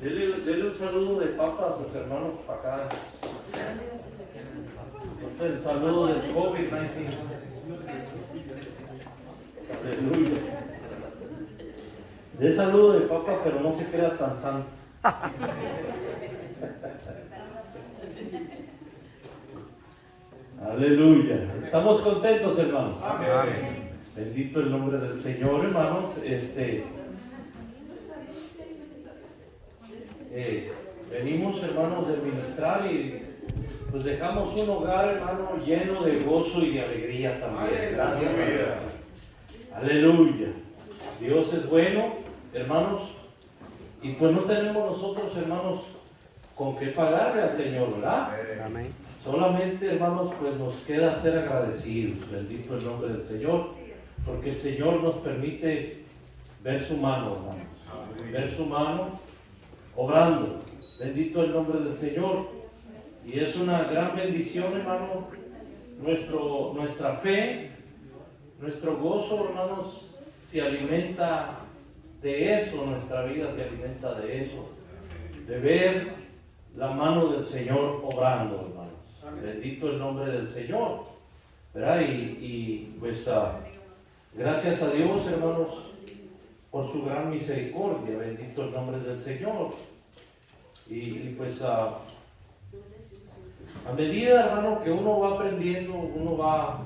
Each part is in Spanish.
Dele un saludo de papa a sus hermanos para acá. El saludo del COVID-19. Aleluya. De saludo de papa, pero no se queda tan santo. Aleluya. Estamos contentos, hermanos. Amén. Bendito el nombre del Señor, hermanos. Venimos, hermanos, de ministrar y pues dejamos un hogar, hermano, lleno de gozo y de alegría también. Gracias a Dios. Aleluya. Dios es bueno, hermanos. Y pues no tenemos nosotros, hermanos, con qué pagarle al Señor, ¿verdad? Amén. Solamente, hermanos, pues nos queda ser agradecidos. Bendito el nombre del Señor. Porque el Señor nos permite ver su mano, hermanos. Ver su mano obrando. Bendito el nombre del Señor. Y es una gran bendición, hermano, nuestra fe, nuestro gozo, hermanos, se alimenta de eso, nuestra vida se alimenta de eso, de ver la mano del Señor obrando, hermanos. Bendito el nombre del Señor, ¿verdad? Y pues gracias a Dios, hermanos, por su gran misericordia. Bendito el nombre del Señor. Y pues a medida, hermano, que uno va aprendiendo, uno va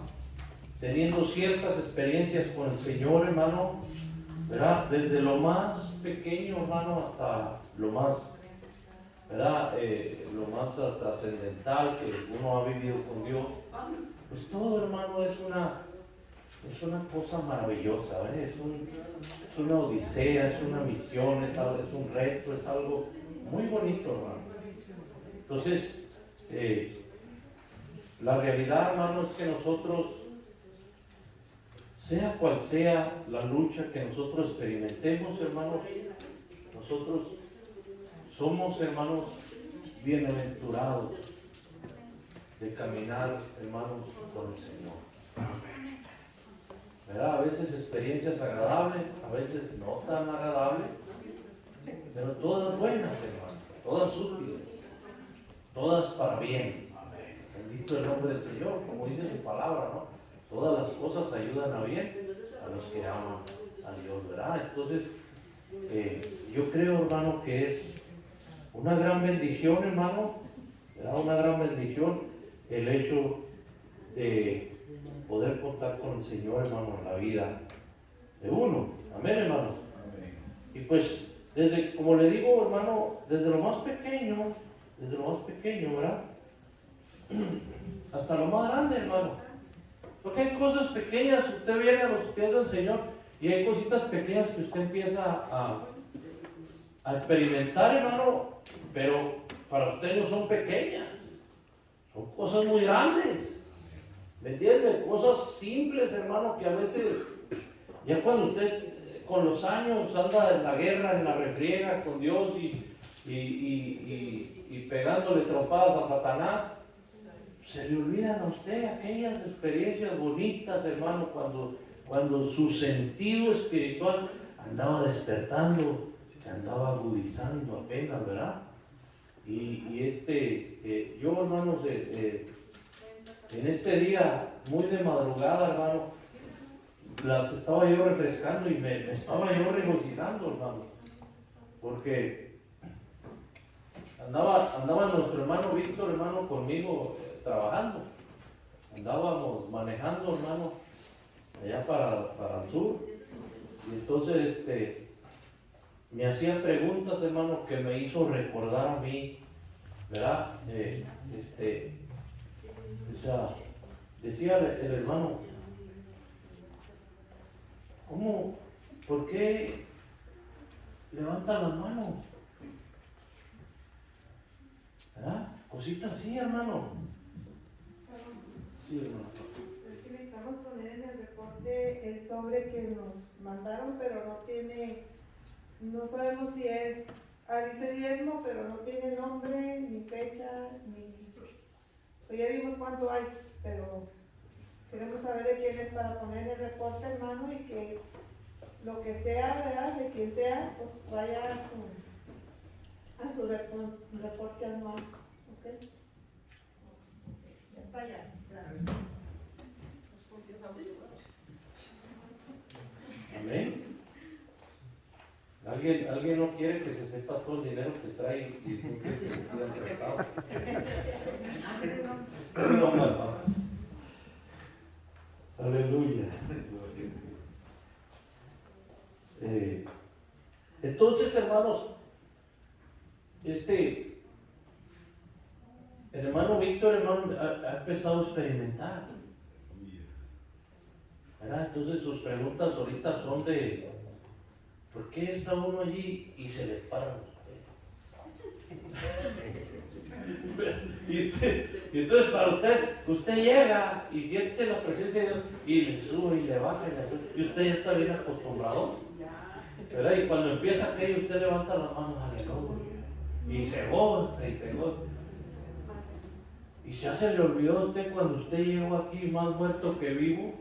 teniendo ciertas experiencias con el Señor, hermano, ¿verdad? Desde lo más pequeño, hermano, hasta lo más, ¿verdad? Lo más trascendental que uno ha vivido con Dios, pues todo, hermano, es una cosa maravillosa, ¿eh? Es una odisea, es una misión, es un reto, es algo muy bonito, hermano. Entonces, la realidad, hermano, es que nosotros, sea cual sea la lucha que nosotros experimentemos, hermanos, nosotros somos, hermanos, bienaventurados de caminar, hermanos, con el Señor. ¿Verdad? A veces experiencias agradables, a veces no tan agradables, pero todas buenas, hermanos, todas útiles, todas para bien. Bendito el nombre del Señor, como dice su palabra, ¿no? Todas las cosas ayudan a bien a los que aman a Dios, ¿verdad? Entonces, yo creo, hermano, que es una gran bendición, hermano, ¿verdad? Una gran bendición el hecho de poder contar con el Señor, hermano, en la vida de uno. Amén, hermano. Y pues, como le digo, hermano, desde lo más pequeño, ¿verdad? Hasta lo más grande, hermano. Porque hay cosas pequeñas, usted viene a los pies del Señor y hay cositas pequeñas que usted empieza a experimentar, hermano, pero para usted no son pequeñas, son cosas muy grandes. ¿Me entiende? Cosas simples, hermano, que a veces, ya cuando usted con los años anda en la guerra, en la refriega con Dios y pegándole trompadas a Satanás, se le olvidan a usted aquellas experiencias bonitas, hermano, cuando su sentido espiritual andaba despertando, se andaba agudizando apenas, ¿verdad? Yo, hermanos, en este día, muy de madrugada, hermano, las estaba yo refrescando y me estaba yo regocijando, hermano, porque andaba nuestro hermano Víctor, hermano, conmigo trabajando. Andábamos manejando, hermano, allá para el sur. Y entonces me hacía preguntas, hermano, que me hizo recordar a mí, ¿verdad? Decía el hermano, ¿cómo? ¿Por qué levanta las manos? ¿Verdad? Cositas así, hermano. Sí, hermano. Es que necesitamos poner en el reporte el sobre que nos mandaron, pero no sabemos si es, dice diezmo, pero no tiene nombre, ni fecha, pues ya vimos cuánto hay, pero queremos saber de quién es para poner en el reporte, hermano, y que lo que sea, ¿verdad? De quien sea, pues vaya su reporte anual. ¿Ok? Ya está ya. Amén. ¿Alguien no quiere que se sepa todo el dinero que trae y tú crees que se queda prestado? No, mamá. Aleluya. Entonces, hermanos, el hermano Víctor, hermano, ha empezado a experimentar, ¿verdad? Entonces sus preguntas ahorita son de ¿por qué está uno allí y se le paran los pelos? Y entonces para usted llega y siente la presencia de Dios y le sube y le baja y le sube, y usted ya está bien acostumbrado, ¿verdad? Y cuando empieza aquello usted levanta las manos, aleluya, y se goza y se goza. Y ya se le olvidó a usted cuando usted llegó aquí más muerto que vivo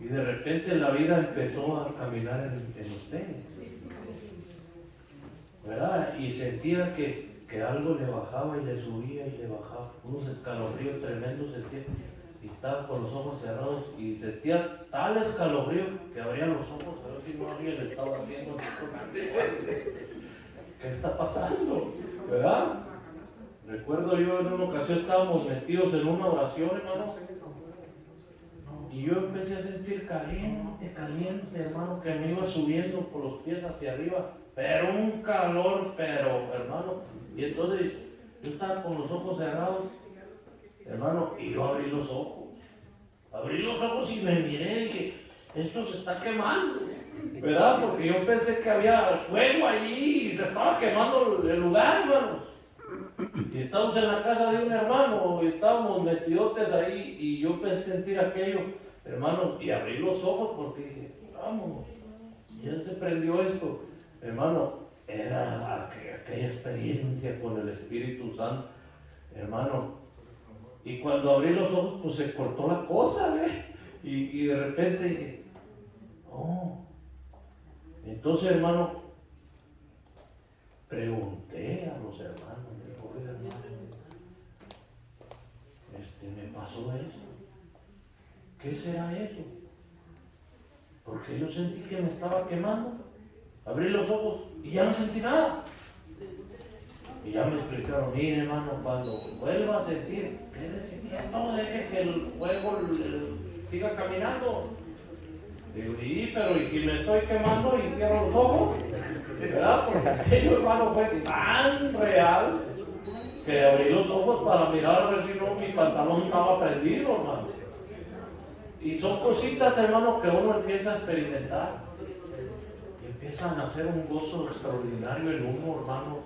y de repente la vida empezó a caminar en usted, ¿verdad? Y sentía que algo le bajaba y le subía y le bajaba, unos escalofríos tremendos sentía, y estaba con los ojos cerrados y sentía tal escalofrío que abría los ojos a ver si no alguien le estaba haciendo ¿qué está pasando? ¿Verdad? Recuerdo yo en una ocasión estábamos metidos en una oración, hermano, y yo empecé a sentir caliente, hermano, que me iba subiendo por los pies hacia arriba, pero un calor, hermano, y entonces yo estaba con los ojos cerrados, hermano, y yo abrí los ojos y me miré y dije, esto se está quemando, ¿verdad? Porque yo pensé que había fuego allí y se estaba quemando el lugar, hermano. Y estábamos en la casa de un hermano y estábamos metidotes ahí y yo empecé a sentir aquello, hermano, y abrí los ojos porque dije, vamos, ya se prendió esto, hermano, era aquella experiencia con el Espíritu Santo, hermano, y cuando abrí los ojos pues se cortó la cosa, ¿ve? Y de repente dije, oh, entonces, hermano, pregunté a los hermanos, oiga, hermano, me pasó eso. ¿Qué será eso? Porque yo sentí que me estaba quemando. Abrí los ojos y ya no sentí nada. Y ya me explicaron, mire hermano, cuando vuelva a sentir, quédese quieto, deje que el fuego siga caminando. Digo, sí, pero ¿y si me estoy quemando y cierro los ojos? ¿Verdad? Porque aquello, hermano, fue tan real que abrí los ojos para mirar a ver si no mi pantalón estaba prendido, hermano. Y son cositas, hermano, que uno empieza a experimentar. Y empiezan a hacer un gozo extraordinario en uno, hermano,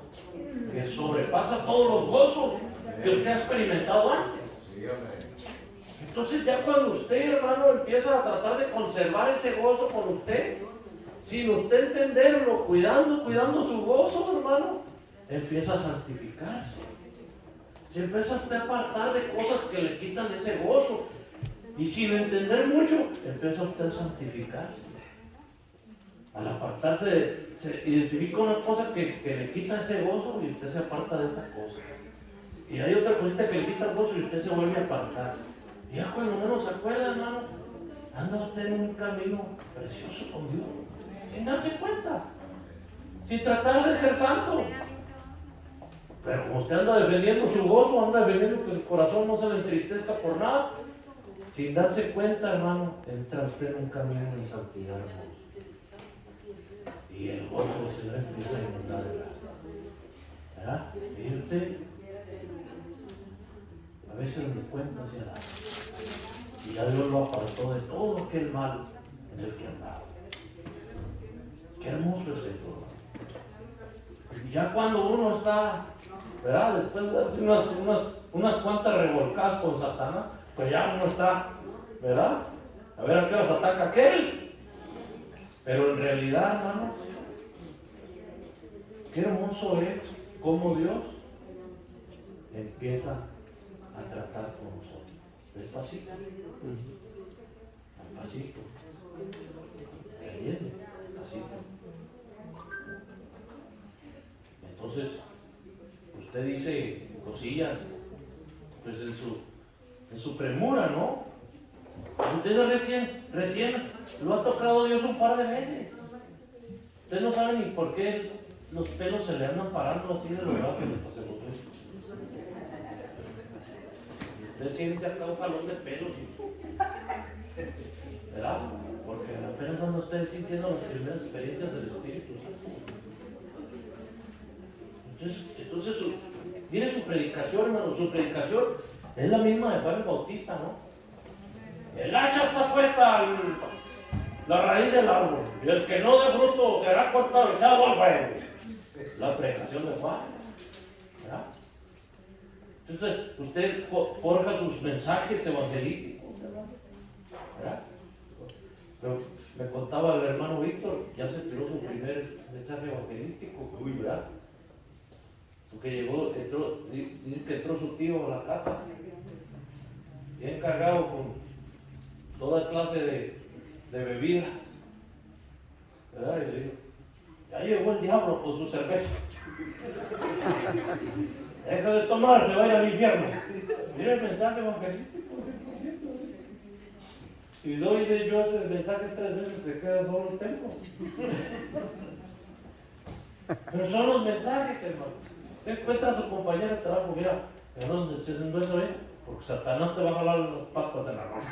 que sobrepasa todos los gozos que usted ha experimentado antes. Entonces ya cuando usted, hermano, empieza a tratar de conservar ese gozo con usted, sin usted entenderlo, cuidando su gozo, hermano, empieza a santificarse. Se empieza usted a apartar de cosas que le quitan ese gozo. Y sin entender mucho, empieza usted a santificarse. Al apartarse, se identifica una cosa que le quita ese gozo y usted se aparta de esa cosa. Y hay otra cosita que le quita el gozo y usted se vuelve a apartar. Y ya cuando menos se acuerda, hermano, anda usted en un camino precioso con Dios, sin darse cuenta, sin tratar de ser santo. Pero como usted anda defendiendo su gozo, anda defendiendo que su corazón no se le entristezca por nada, sin darse cuenta, hermano, entra usted en un camino de santidad, hermano. Y el gozo del Señor empieza a inundar el alma, ¿verdad? Y usted a veces ni cuenta se da. Y ya Dios lo apartó de todo aquel mal en el que andaba. Qué hermoso es esto, hermano. Y ya cuando uno está, ¿verdad? Después de darse unas cuantas revolcadas con Satanás, pues ya uno está, ¿verdad? A ver a qué nos ataca aquel. Pero en realidad, hermano, qué hermoso es cómo Dios empieza a tratar con nosotros. Despacito. Despacito. Despacito. Entonces, usted dice cosillas, pues en su premura, ¿no? Usted recién lo ha tocado Dios un par de veces. Usted no sabe ni por qué los pelos se le andan parando así de lo grave que le pasemos. Usted siente acá un jalón de pelos, ¿verdad? Porque apenas anda usted sintiendo las primeras experiencias del Espíritu Santo. Entonces mire su predicación, hermano, su predicación es la misma de Juan el Bautista, ¿no? El hacha está puesta a la raíz del árbol, y el que no dé fruto será cortado y echado al fuego. La predicación de Juan, ¿verdad? Entonces, usted forja sus mensajes evangelísticos, ¿verdad? Pero me contaba el hermano Víctor, ya se tiró su primer mensaje evangelístico, ¿verdad? Porque dice que entró su tío a la casa, bien cargado con toda clase de bebidas, ¿verdad? Y le digo, ya llegó el diablo con su cerveza. Deja de tomar, se va a ir al infierno. Mira el mensaje evangelístico. Si doy yo ese mensaje 3 veces, se queda solo el templo. Pero son los mensajes, hermano. Usted encuentra a su compañero de trabajo, mira, no es eso, porque Satanás te va a jalar las patas de la rama.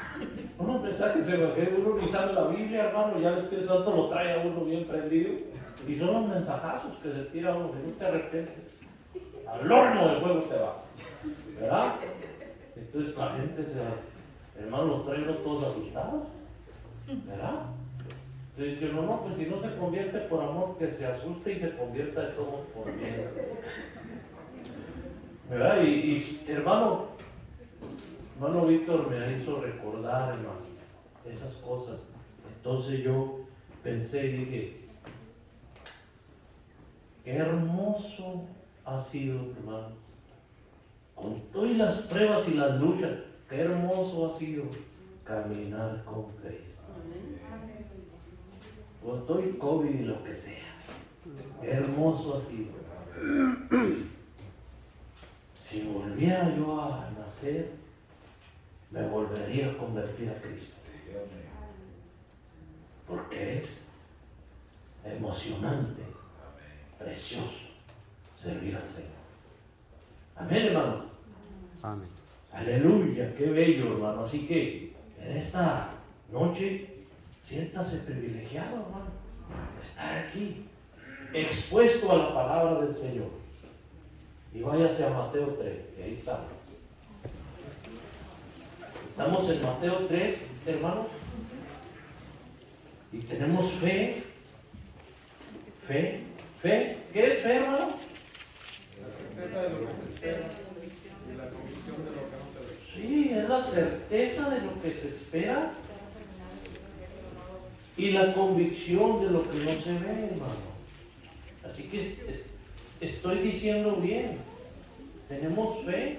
Unos mensajes evangélicos, uno ni sabe la Biblia, hermano, ya el Espíritu Santo lo trae a uno bien prendido. Y son los mensajazos que se tira a uno, que no te arrepientes. Al horno del fuego te vas, ¿verdad? Entonces la gente hermano, los trae uno todos asustados, ¿verdad? Entonces dice, no, pues si no se convierte por amor, que se asuste y se convierta de todos por miedo, ¿verdad? Y hermano Víctor me hizo recordar, hermano, esas cosas. Entonces yo pensé y dije, qué hermoso ha sido, hermano, con todas las pruebas y las luchas, qué hermoso ha sido caminar con Cristo. Con todo el COVID y lo que sea, qué hermoso ha sido. Si volviera yo a nacer, me volvería a convertir a Cristo. Porque es emocionante, precioso servir al Señor. Amén, hermano. Amén. Aleluya, qué bello, hermano. Así que en esta noche, siéntase privilegiado, hermano, estar aquí, expuesto a la palabra del Señor. Y váyase a Mateo 3, que ahí está. Estamos en Mateo 3, hermanos, y tenemos fe. ¿Qué es fe, hermano? La certeza de lo que se espera y la convicción de lo que no se ve. Sí, es la certeza de lo que se espera y la convicción de lo que no se ve, hermano. Así que estoy diciendo bien. Tenemos fe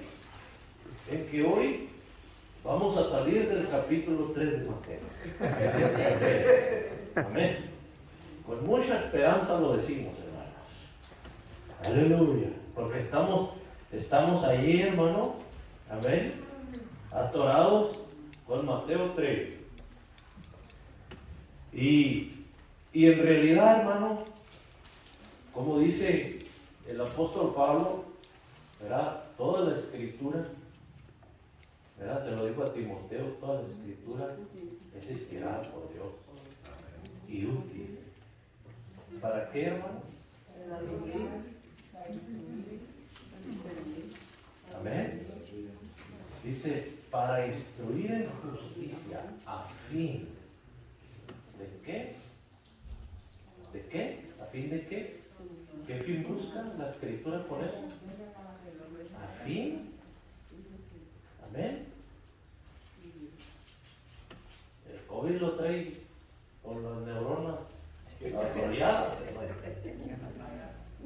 en que hoy vamos a salir del capítulo 3 de Mateo. Amén. Con mucha esperanza lo decimos, hermanos. Aleluya. Porque estamos ahí, hermano. Amén. Atorados con Mateo 3. Y en realidad, hermano, como dice el apóstol Pablo, ¿verdad? Toda la escritura, ¿verdad? Se lo dijo a Timoteo, toda la escritura es inspirada por Dios y útil. ¿Para qué, hermano? Amén. Dice, para instruir en justicia, a fin de qué? ¿De qué? ¿A fin de qué? ¿Qué fin busca la escritura por eso? ¿A fin? Amén. El COVID lo trae con las neuronas asoleadas.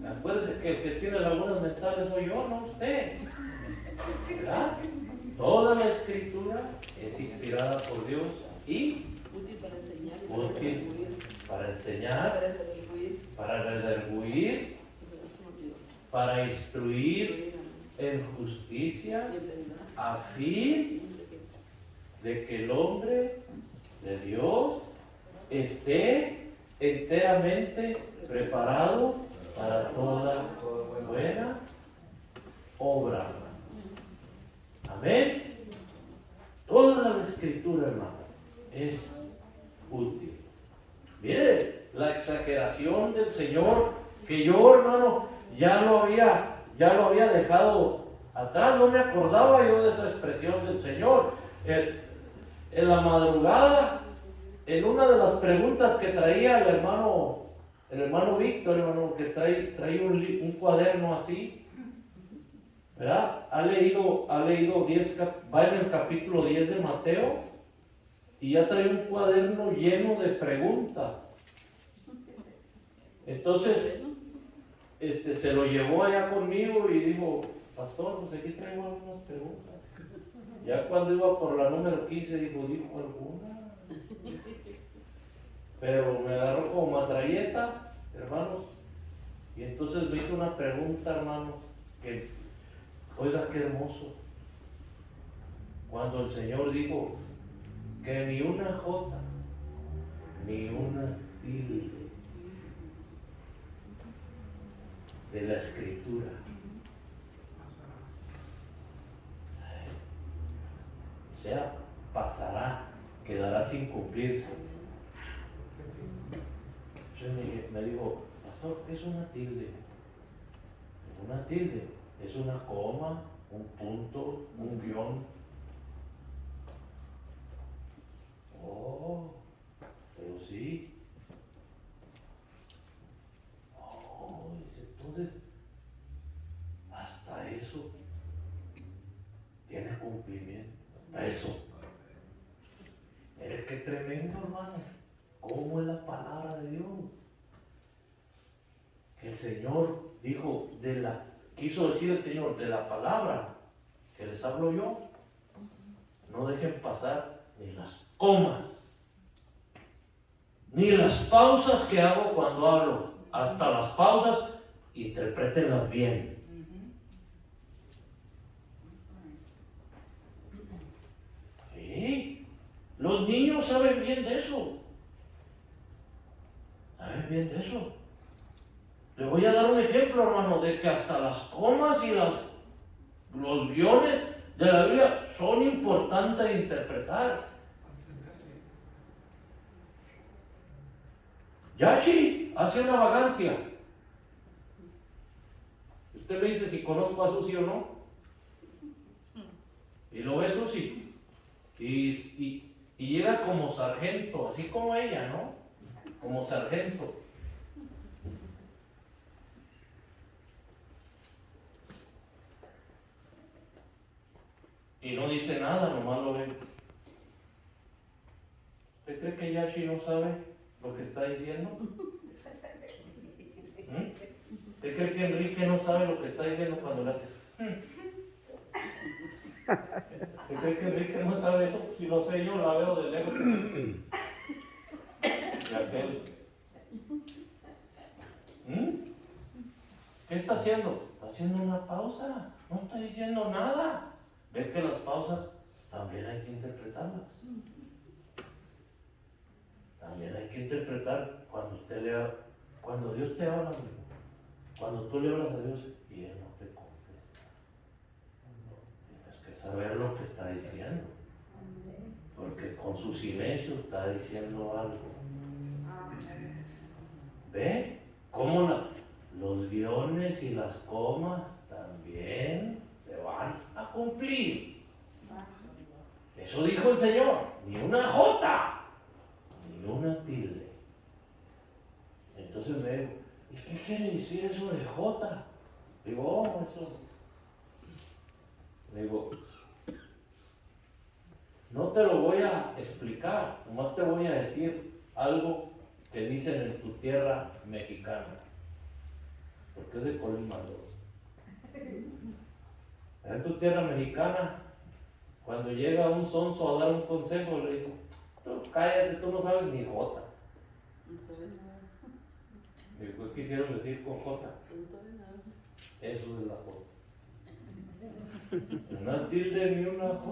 Acuérdense que el que tiene lagunas mentales soy yo, no usted. ¿Verdad? Toda la escritura es inspirada por Dios y útil para enseñar, para redarguir para instruir en justicia, a fin de que el hombre de Dios esté enteramente preparado para toda buena obra. Amén. Toda la escritura, hermano, es útil. Mire la exageración del Señor, que yo, hermano, ya lo había dejado atrás. No me acordaba yo de esa expresión del Señor. En la madrugada, en una de las preguntas que traía el hermano Víctor, hermano, que traía un cuaderno así, ¿verdad? Ha leído 10, va en el capítulo 10 de Mateo y ya trae un cuaderno lleno de preguntas. Entonces, se lo llevó allá conmigo y dijo, pastor, pues aquí traigo algunas preguntas. Ya cuando iba por la número 15 dijo alguna. Pero me agarró como matralleta, hermanos. Y entonces me hizo una pregunta, hermano, que, oiga, qué hermoso. Cuando el Señor dijo que ni una jota, ni una tilde de la escritura pasará, quedará sin cumplirse. Entonces me dijo, pastor, ¿qué es una tilde? Una tilde es una coma, un punto, un guión. Oh, pero sí. Oh, dice, entonces, hasta eso tiene cumplimiento, hasta eso. Mire qué tremendo, hermano. ¿Cómo es la palabra de Dios? Que el Señor dijo, quiso decir el Señor, de la palabra que les hablo yo, no dejen pasar ni las comas, ni las pausas que hago cuando hablo. Hasta las pausas, interprétenlas bien. Sí, los niños saben bien de eso. Saben bien de eso. Le voy a dar un ejemplo, hermano, de que hasta las comas y los guiones de la Biblia son importantes de interpretar. Yachi hace una vagancia. Usted me dice si conozco a Susi o no. Y lo ve Susi. Y llega como sargento, así como ella, ¿no? Como sargento. Y no dice nada, nomás lo ve. ¿Usted cree que Yashi no sabe lo que está diciendo? ¿Usted cree que Enrique no sabe lo que está diciendo cuando le hace? ¿Usted cree que Enrique no sabe eso? Si lo sé yo, la veo de lejos. Y aquel. ¿Qué está haciendo? Está haciendo una pausa. No está diciendo nada. Ve que las pausas también hay que interpretarlas. También hay que interpretar cuando Dios te habla, amigo. Cuando tú le hablas a Dios y Él no te contesta. Tienes que saber lo que está diciendo. Porque con su silencio está diciendo algo. ¿Ve? ¿Cómo los guiones y las comas también se van a cumplir? Eso dijo el Señor. Ni una jota, ni una tilde. Entonces me digo, ¿y qué quiere decir eso de jota? Digo, no te lo voy a explicar, nomás te voy a decir algo que dicen en tu tierra mexicana, porque es de Colima, ¿no? En tu tierra mexicana, cuando llega un sonso a dar un consejo, le dice, cállate, tú no sabes ni jota. No sabe nada. Después quisieron decir con jota. No sabe nada. Eso es la J. Una tilde ni una J.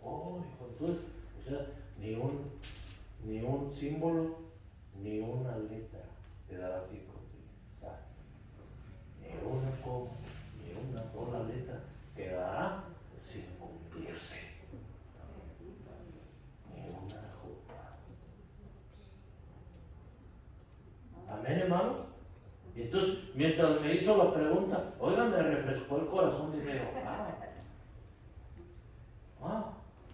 Oh, hijo, entonces, o sea, ni un símbolo, ni una letra quedará así contigo. Ni una coma, ni una sola letra quedará sin cumplirse. Ni una J. Amén, hermanos. Y entonces, mientras me hizo la pregunta, oiga, me refrescó el corazón y dije,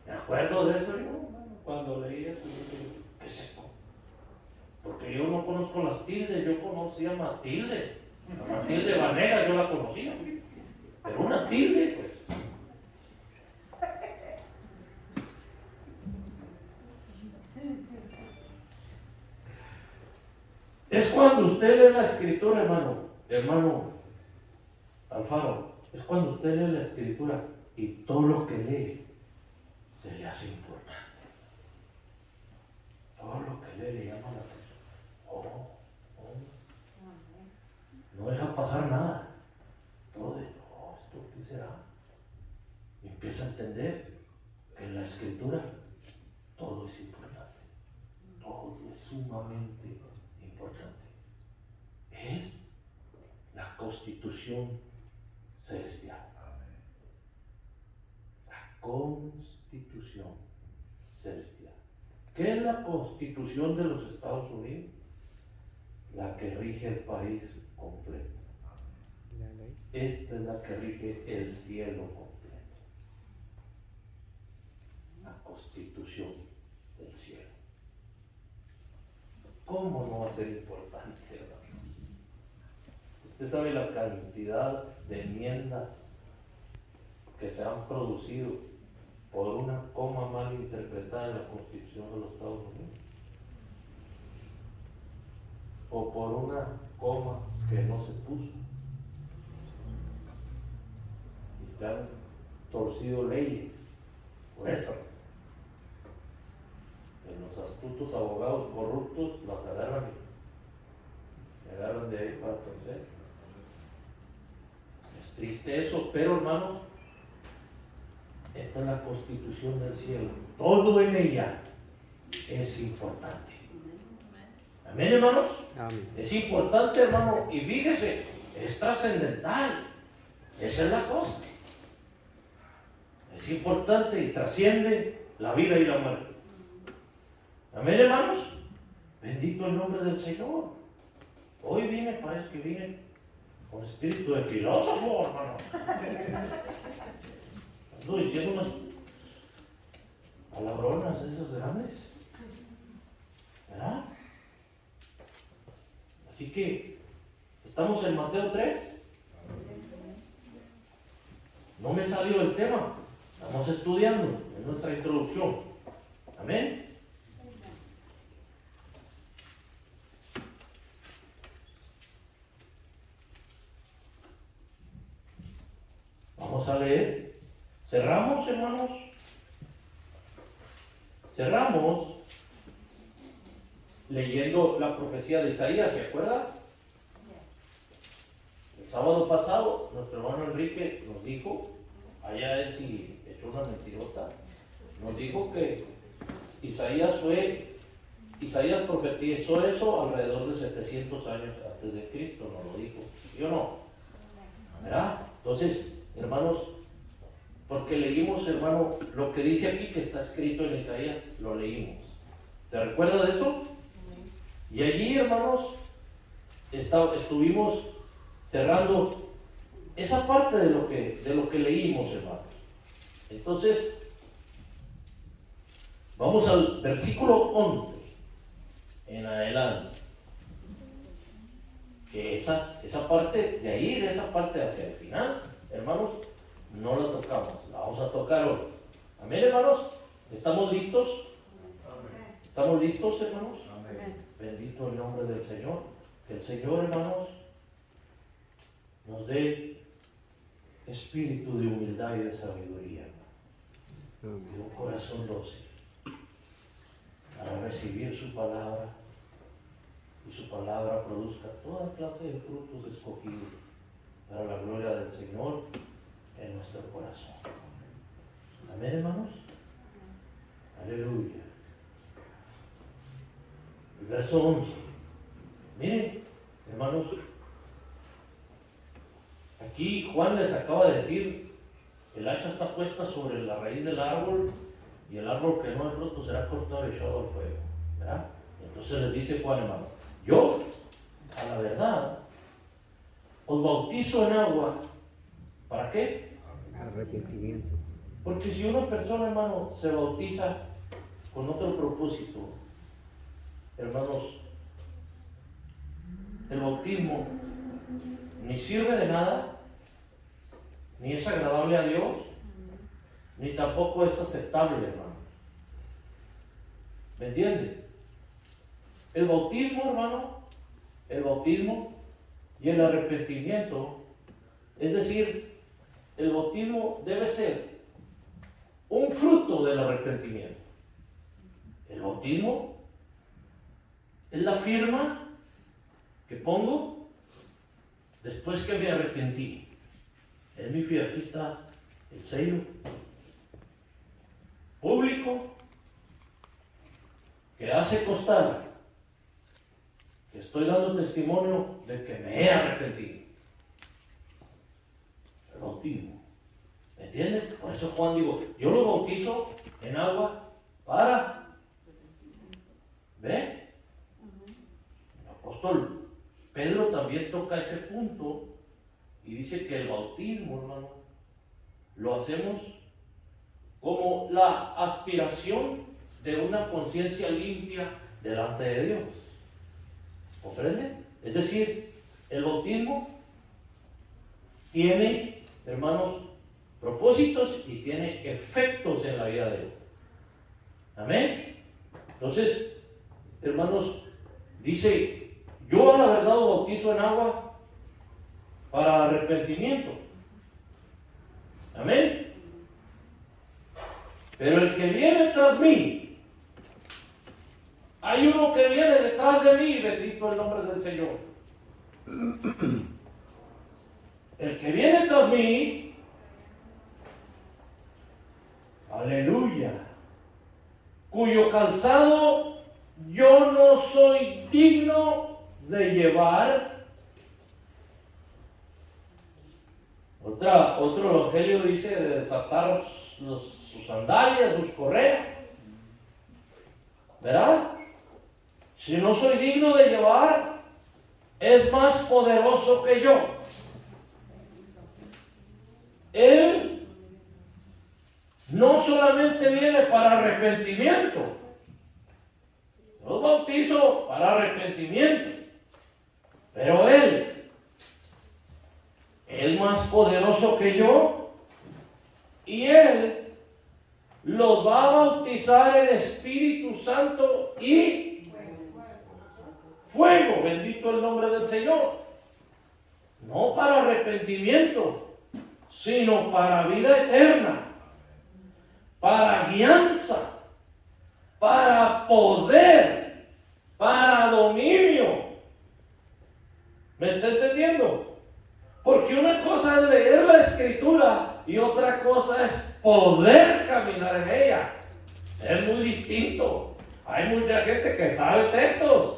me acuerdo de eso yo, cuando leí esto, yo dije, ¿qué es esto? Porque yo no conozco las tildes, yo conocía Matilde. La Matilde Vanega yo la conocía, pero una tilde, pues. Es cuando usted lee la escritura, hermano Alfaro, es cuando usted lee la escritura y todo lo que lee se le hace importante. Todo lo que lee le llama la atención. No deja pasar nada. Todo de, ¿esto qué será? Y empieza a entender que en la escritura todo es importante. Todo es sumamente importante. Es la constitución celestial. La constitución celestial. ¿Qué es la constitución de los Estados Unidos? La que rige el país completo. Esta es la que rige el cielo completo. La constitución del cielo. ¿Cómo no va a ser importante, hermano? Usted sabe la cantidad de enmiendas que se han producido por una coma mal interpretada en la Constitución de los Estados Unidos, o por una coma que no se puso, y se han torcido leyes por eso. En los astutos abogados corruptos las agarran y se agarran de ahí para torcer. Es triste eso, pero hermanos, esta es la constitución del cielo. Todo en ella es importante. Amén, hermanos. Amén. Es importante, hermano, y fíjese, es trascendental. Esa es la cosa. Es importante y trasciende la vida y la muerte. Amén, hermanos. Bendito el nombre del Señor. Hoy parece que vine con espíritu de filósofo, hermano. Ando diciendo unas palabronas de esas grandes, ¿verdad? Así que estamos en Mateo 3. No me salió del tema. Estamos estudiando en nuestra introducción. Amén. Vamos a leer. Cerramos, hermanos. Cerramos leyendo la profecía de Isaías, ¿se acuerda? El sábado pasado, nuestro hermano Enrique nos dijo, allá él sí echó una mentirota, nos dijo que Isaías profetizó eso alrededor de 700 años antes de Cristo, nos lo dijo, ¿sí o no? ¿Verdad? Entonces, hermanos, porque leímos, hermano, lo que dice aquí que está escrito en Isaías, lo leímos. ¿Se recuerda de eso? Y allí, hermanos, estuvimos cerrando esa parte de lo que leímos, hermanos. Entonces, vamos al versículo 11 en adelante. Que esa parte de ahí, de esa parte hacia el final, hermanos, no la tocamos, la vamos a tocar hoy. Amén, hermanos. ¿Estamos listos? ¿Estamos listos, hermanos? Amén. Bendito el nombre del Señor. Que el Señor, hermanos, nos dé espíritu de humildad y de sabiduría y un corazón dócil para recibir su palabra, y su palabra produzca toda clase de frutos escogidos para la gloria del Señor en nuestro corazón. Amén, hermanos. Aleluya. El verso 11. Miren, hermanos, aquí Juan les acaba de decir, el hacha está puesta sobre la raíz del árbol y el árbol que no es fruto será cortado y echado al fuego, ¿verdad? Entonces les dice Juan, hermano, yo, a la verdad, os bautizo en agua. ¿Para qué? Arrepentimiento. Porque si una persona, hermano, se bautiza con otro propósito, hermanos, el bautismo ni sirve de nada, ni es agradable a Dios, ni tampoco es aceptable, hermano. ¿Me entiende? El bautismo, hermano, el bautismo y el arrepentimiento, es decir, el bautismo debe ser un fruto del arrepentimiento. El bautismo es la firma que pongo después que me arrepentí. Es mi firma, aquí está el sello público que hace constar que estoy dando testimonio de que me he arrepentido. El bautismo. ¿Me entienden? Por eso Juan digo, yo lo bautizo en agua para... ¿Ve? El apóstol Pedro también toca ese punto y dice que el bautismo, hermano, lo hacemos como la aspiración de una conciencia limpia delante de Dios. ¿Comprende? Es decir, el bautismo tiene, hermanos, propósitos y tiene efectos en la vida de Dios. Amén. Entonces, hermanos, dice, yo a la verdad os bautizo en agua para arrepentimiento. Amén. Pero el que viene tras mí, hay uno que viene detrás de mí, bendito el nombre del Señor. El que viene tras mí, aleluya, cuyo calzado yo no soy digno de llevar. Otro evangelio dice de desatar sus sandalias, sus correas, ¿verdad? Si no soy digno de llevar, es más poderoso que yo. Él no solamente viene para arrepentimiento, yo bautizo para arrepentimiento, pero Él es más poderoso que yo y Él los va a bautizar en Espíritu Santo y fuego, bendito el nombre del Señor. No para arrepentimiento, sino para vida eterna, para guianza, para poder, para dominio. ¿Me está entendiendo? Porque una cosa es leer la Escritura y otra cosa es poder caminar en ella. Es muy distinto. Hay mucha gente que sabe textos,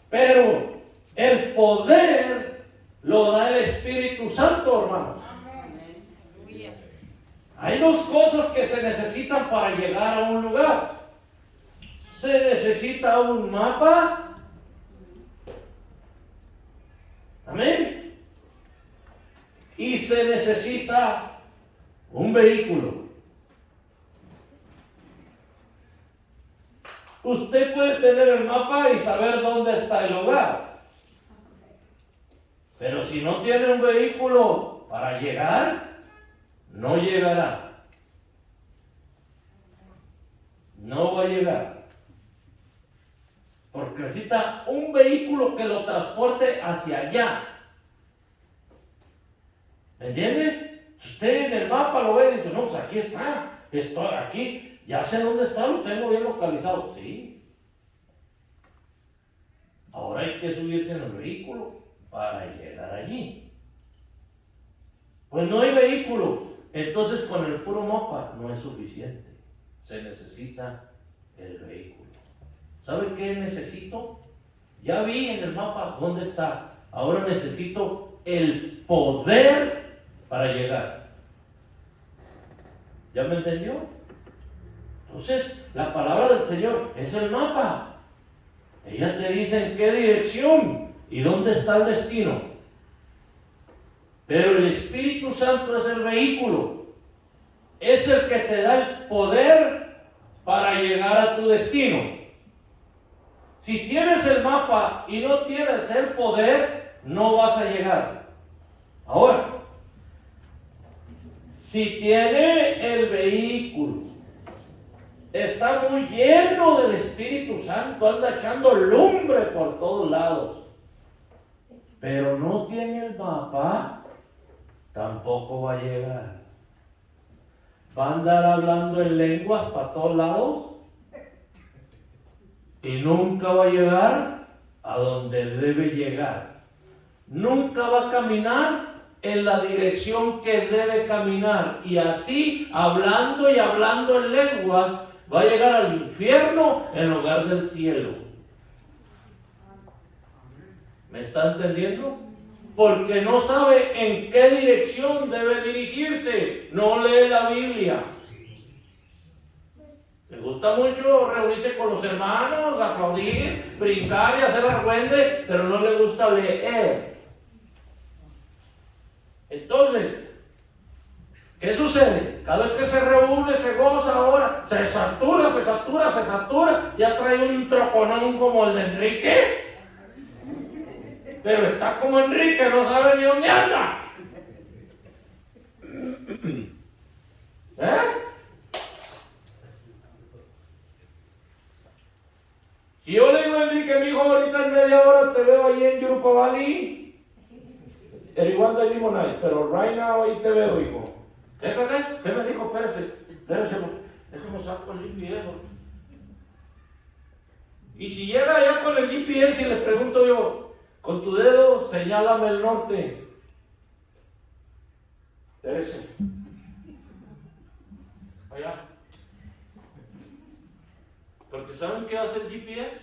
pero el poder lo da el Espíritu Santo, hermanos. Hay dos cosas que se necesitan para llegar a un lugar. Se necesita un mapa. Amén. Y se necesita un vehículo. Usted puede tener el mapa y saber dónde está el lugar. Pero si no tiene un vehículo para llegar, no llegará. No va a llegar. Porque necesita un vehículo que lo transporte hacia allá. ¿Me entiende? Usted en el mapa lo ve y dice, no, pues aquí está. Estoy aquí. Ya sé dónde está, lo tengo bien localizado. Sí. Ahora hay que subirse en el vehículo para llegar allí. Pues no hay vehículo. Entonces con el puro mapa no es suficiente. Se necesita el vehículo. ¿Sabe qué necesito? Ya vi en el mapa dónde está. Ahora necesito el poder para llegar. ¿Ya me entendió? Entonces, la palabra del Señor es el mapa. Ella te dice en qué dirección y dónde está el destino. Pero el Espíritu Santo es el vehículo. Es el que te da el poder para llegar a tu destino. Si tienes el mapa y no tienes el poder, no vas a llegar. Ahora, si tiene el vehículo, está muy lleno del Espíritu Santo, anda echando lumbre por todos lados, pero no tiene el mapa, tampoco va a llegar. Va a andar hablando en lenguas para todos lados y nunca va a llegar a donde debe llegar. Nunca va a caminar en la dirección que debe caminar, y así, hablando y hablando en lenguas, va a llegar al infierno en lugar del cielo. ¿Me está entendiendo? Porque no sabe en qué dirección debe dirigirse, no lee la Biblia. Le gusta mucho reunirse con los hermanos, aplaudir, brincar y hacer argüende, pero no le gusta leer. Entonces, ¿qué sucede? Cada vez que se reúne, se goza ahora, se satura, ya trae un troconón como el de Enrique. Pero está como Enrique, no sabe ni dónde anda. Si yo le digo a Enrique, mi hijo, ahorita en media hora te veo ahí en Yurupa Valley, Eriwanda y Limonite, pero right now ahí te veo, hijo. ¿Qué me dijo? Espérese, déjame sacar el GPS. Y si llega allá con el GPS y le pregunto yo, con tu dedo señálame el norte. Espérese. Allá. Porque ¿saben qué hace el GPS?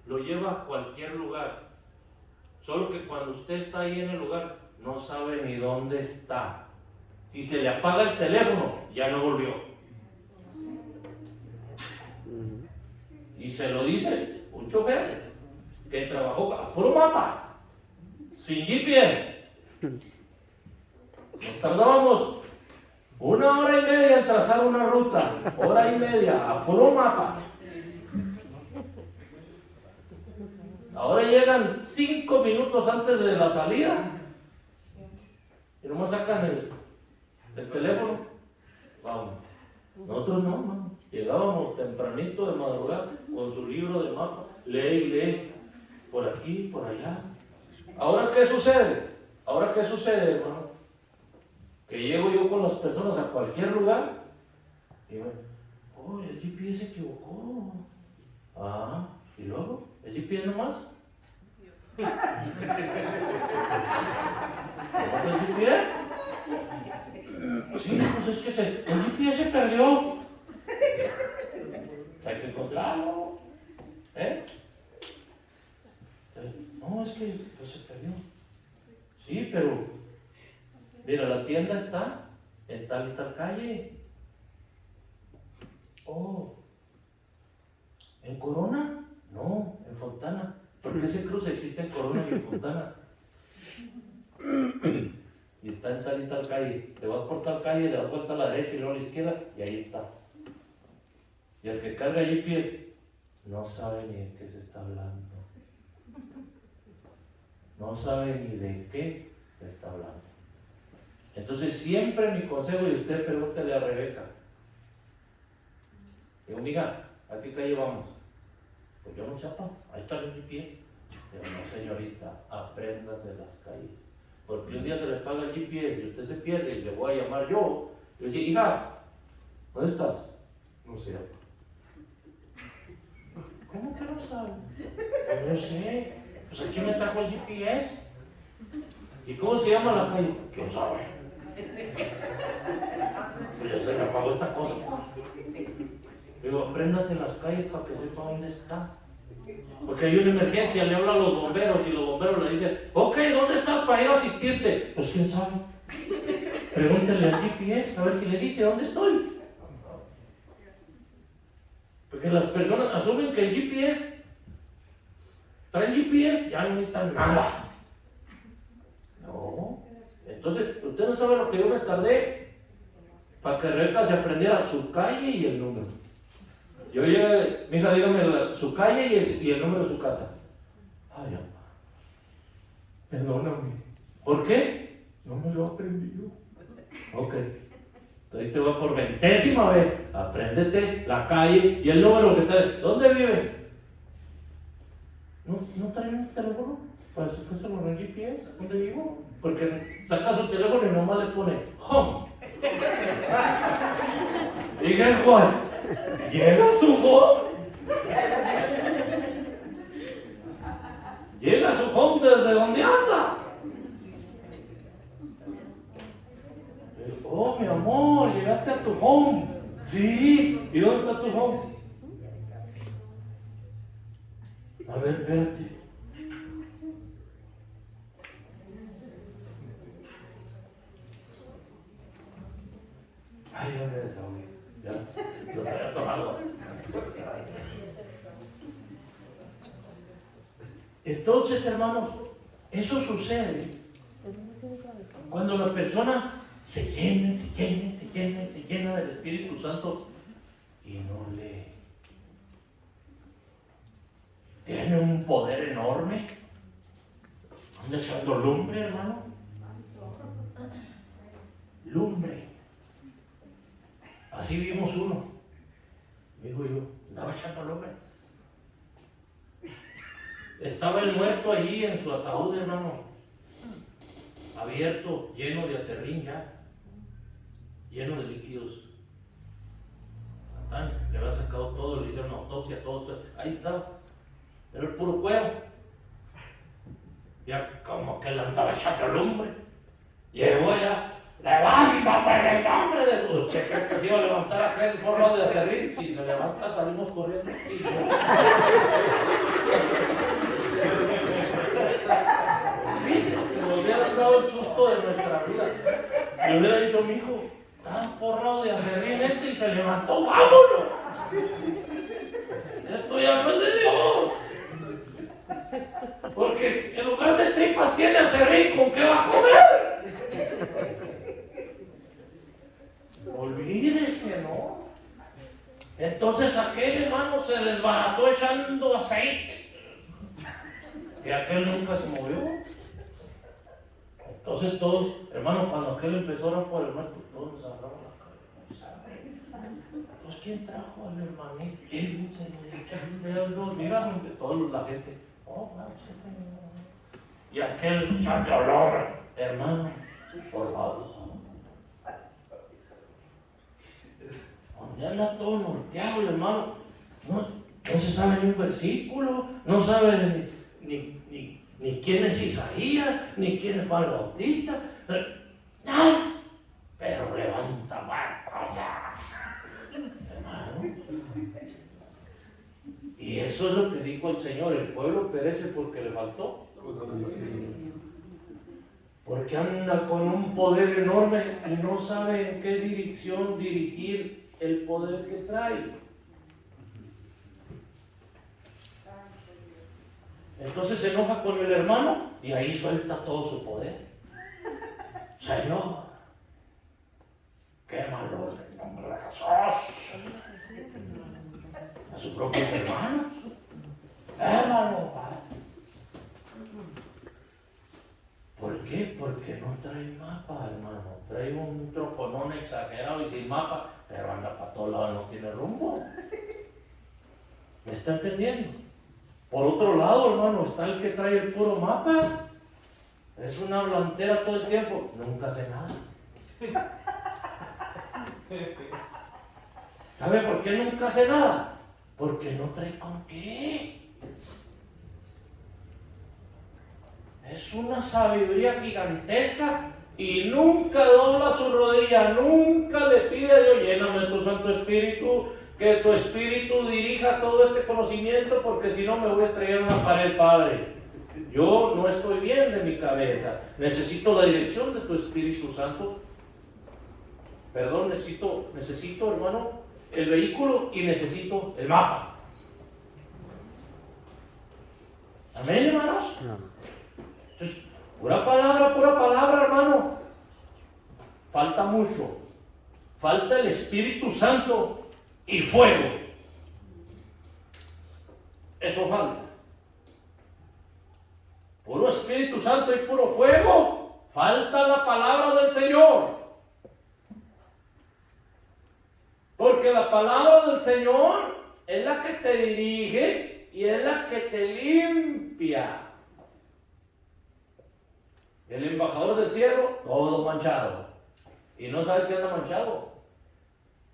Lo lleva a cualquier lugar. Solo que cuando usted está ahí en el lugar, no sabe ni dónde está. Si se le apaga el teléfono, ya no volvió. Y se lo dice un chofer que trabajó a puro mapa, sin GPS. Nos tardábamos 1 hora y media en trazar una ruta, 1 hora y media, a puro mapa. Ahora llegan 5 minutos antes de la salida y nomás sacan el teléfono. Vamos. Nosotros no. Llegábamos tempranito de madrugada con su libro de mapa, lee y lee, por aquí, por allá. ¿Ahora qué sucede? Hermano? Que llego yo con las personas a cualquier lugar y me el GPS se equivocó. ¿Y luego? ¿El GPS nomás? ¿Nomás el GPS? Sí, pues es que el GPS se perdió. Hay que encontrarlo. No, es que pues, se perdió. Sí, pero mira, la tienda está en tal y tal calle. ¿En Corona? No, en Fontana. Porque ese cruce existe en Corona y en Fontana. Y está en tal y tal calle. Te vas por tal calle, le das vuelta a la derecha y luego a la izquierda, y ahí está. Y el que carga GPS no sabe ni de qué se está hablando. No sabe ni de qué se está hablando. Entonces siempre mi consejo, y usted pregúntele a Rebeca. Digo, amiga, ¿a qué calle vamos? Pues yo no sé, papá, ahí está el GPS. Pero no, señorita, aprendas de las calles. Porque un día se le paga el GPS y usted se pierde y le voy a llamar yo. Y le digo, hija, ¿dónde estás? No sé, papá. ¿Cómo que no sabe? Pues no sé. Pues aquí me trajo el GPS. ¿Y cómo se llama la calle? ¿Quién sabe? Pues ya se me apagó esta cosa. Digo, apréndase las calles para que sepa dónde está. Porque hay una emergencia, le habla a los bomberos y los bomberos le dicen, ok, ¿dónde estás para ir a asistirte? Pues quién sabe. Pregúntale al GPS a ver si le dice dónde estoy. Porque las personas asumen que el GPS, traen GPS, ya no necesitan nada. No. Entonces, usted no sabe lo que yo me tardé para que Rebeca se aprendiera su calle y el número. Yo llegué, mija, dígame su calle y el número de su casa. Ay, papá, perdóname. ¿Por qué? No me lo he aprendido. Ok. Ahí te va por 20ª vez. Apréndete la calle y el número que te... ¿Dónde vives? ¿No traen un teléfono? Para si fuese en el GPS, ¿dónde vivo? Porque saca su teléfono y nomás le pone home. Y guess what? Llega a su home. Llega a su home desde donde anda. Oh, mi amor, llegaste a tu home. Sí, ¿y dónde está tu home? A ver, espérate. Ay, ya me desahogué. Ya, lo había tomado. Entonces, hermanos, eso sucede cuando la persona se llena del Espíritu Santo y no lee. Tiene un poder enorme. Anda echando lumbre, hermano. Lumbre. Así vimos uno. Digo yo, andaba echando lumbre. Estaba el muerto allí en su ataúd, hermano. Abierto, lleno de acerrín ya. Lleno de líquidos. Le habían sacado todo, le hicieron una autopsia, todo. Ahí estaba. Era el puro cuero. Ya como que le andaba echando lumbre. Llegó ya. Levántate en el nombre de Dios. ¿Usted cree que se iba a levantar aquel forro de acerrín? Si se levanta, salimos corriendo. Si nos hubieran dado el susto de nuestra vida, le hubiera dicho, mi hijo, está forrado de acerrín y se levantó, vámonos. Esto ya no es de Dios. Porque en lugar de tripas tiene acerrín, ¿con qué va a comer? Olvídese, ¿no? Entonces aquel hermano se desbarató echando aceite. Que aquel nunca se movió. Entonces todos, hermano, cuando aquel empezó a orar por el muerto, todos nos agarramos la cabeza. Pues ¿quién trajo al hermanito? Mira, todos la gente. Oh, y aquel echando olor, hermano, por favor. Donde anda todo norteado, hermano. No se sabe ni un versículo, no sabe ni quién es Isaías, ni quién es Juan Bautista, nada. Pero levanta vacas, hermano. Y eso es lo que dijo el Señor: el pueblo perece porque le faltó. Porque anda con un poder enorme y no sabe en qué dirección dirigir el poder que trae. Entonces se enoja con el hermano y ahí suelta todo su poder. Señor, qué malo en nombre de Jesús. A sus propios hermanos. Hermano, ¿por qué? Porque no trae mapa, hermano. Trae un troconón exagerado y sin mapa, pero anda para todos lados, no tiene rumbo. ¿Me está entendiendo? Por otro lado, hermano, está el que trae el puro mapa. Es una hablantera todo el tiempo. Nunca hace nada. ¿Sabe por qué nunca hace nada? Porque no trae con qué. Es una sabiduría gigantesca, y nunca dobla su rodilla, nunca le pide a Dios, lléname de tu Santo Espíritu, que tu Espíritu dirija todo este conocimiento, porque si no me voy a estrellar en una pared, Padre. Yo no estoy bien de mi cabeza, necesito la dirección de tu Espíritu Santo. Perdón, necesito, hermano, el vehículo y necesito el mapa. Amén, hermanos. Entonces, pura palabra, hermano. Falta mucho. Falta el Espíritu Santo y fuego. Eso falta. Puro Espíritu Santo y puro fuego. Falta la palabra del Señor. Porque la palabra del Señor es la que te dirige y es la que te limpia. El embajador del cielo, todo manchado. Y no sabe que anda manchado.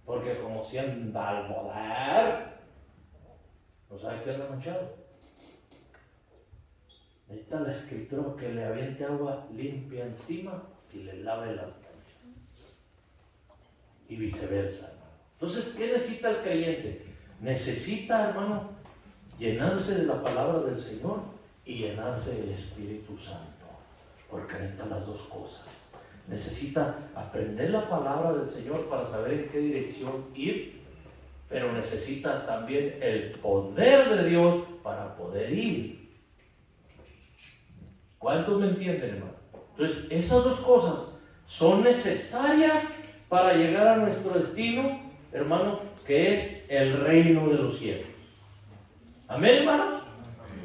Porque como si anda al poder, no sabe que anda manchado. Necesita la Escritura que le aviente agua limpia encima y le lave las manchas. Y viceversa, hermano. Entonces, ¿qué necesita el creyente? Necesita, hermano, llenarse de la palabra del Señor y llenarse del Espíritu Santo. Porque necesita las dos cosas. Necesita aprender la palabra del Señor para saber en qué dirección ir, pero necesita también el poder de Dios para poder ir. ¿Cuántos me entienden, hermano? Entonces, esas dos cosas son necesarias para llegar a nuestro destino, hermano, que es el reino de los cielos. Amén, hermano.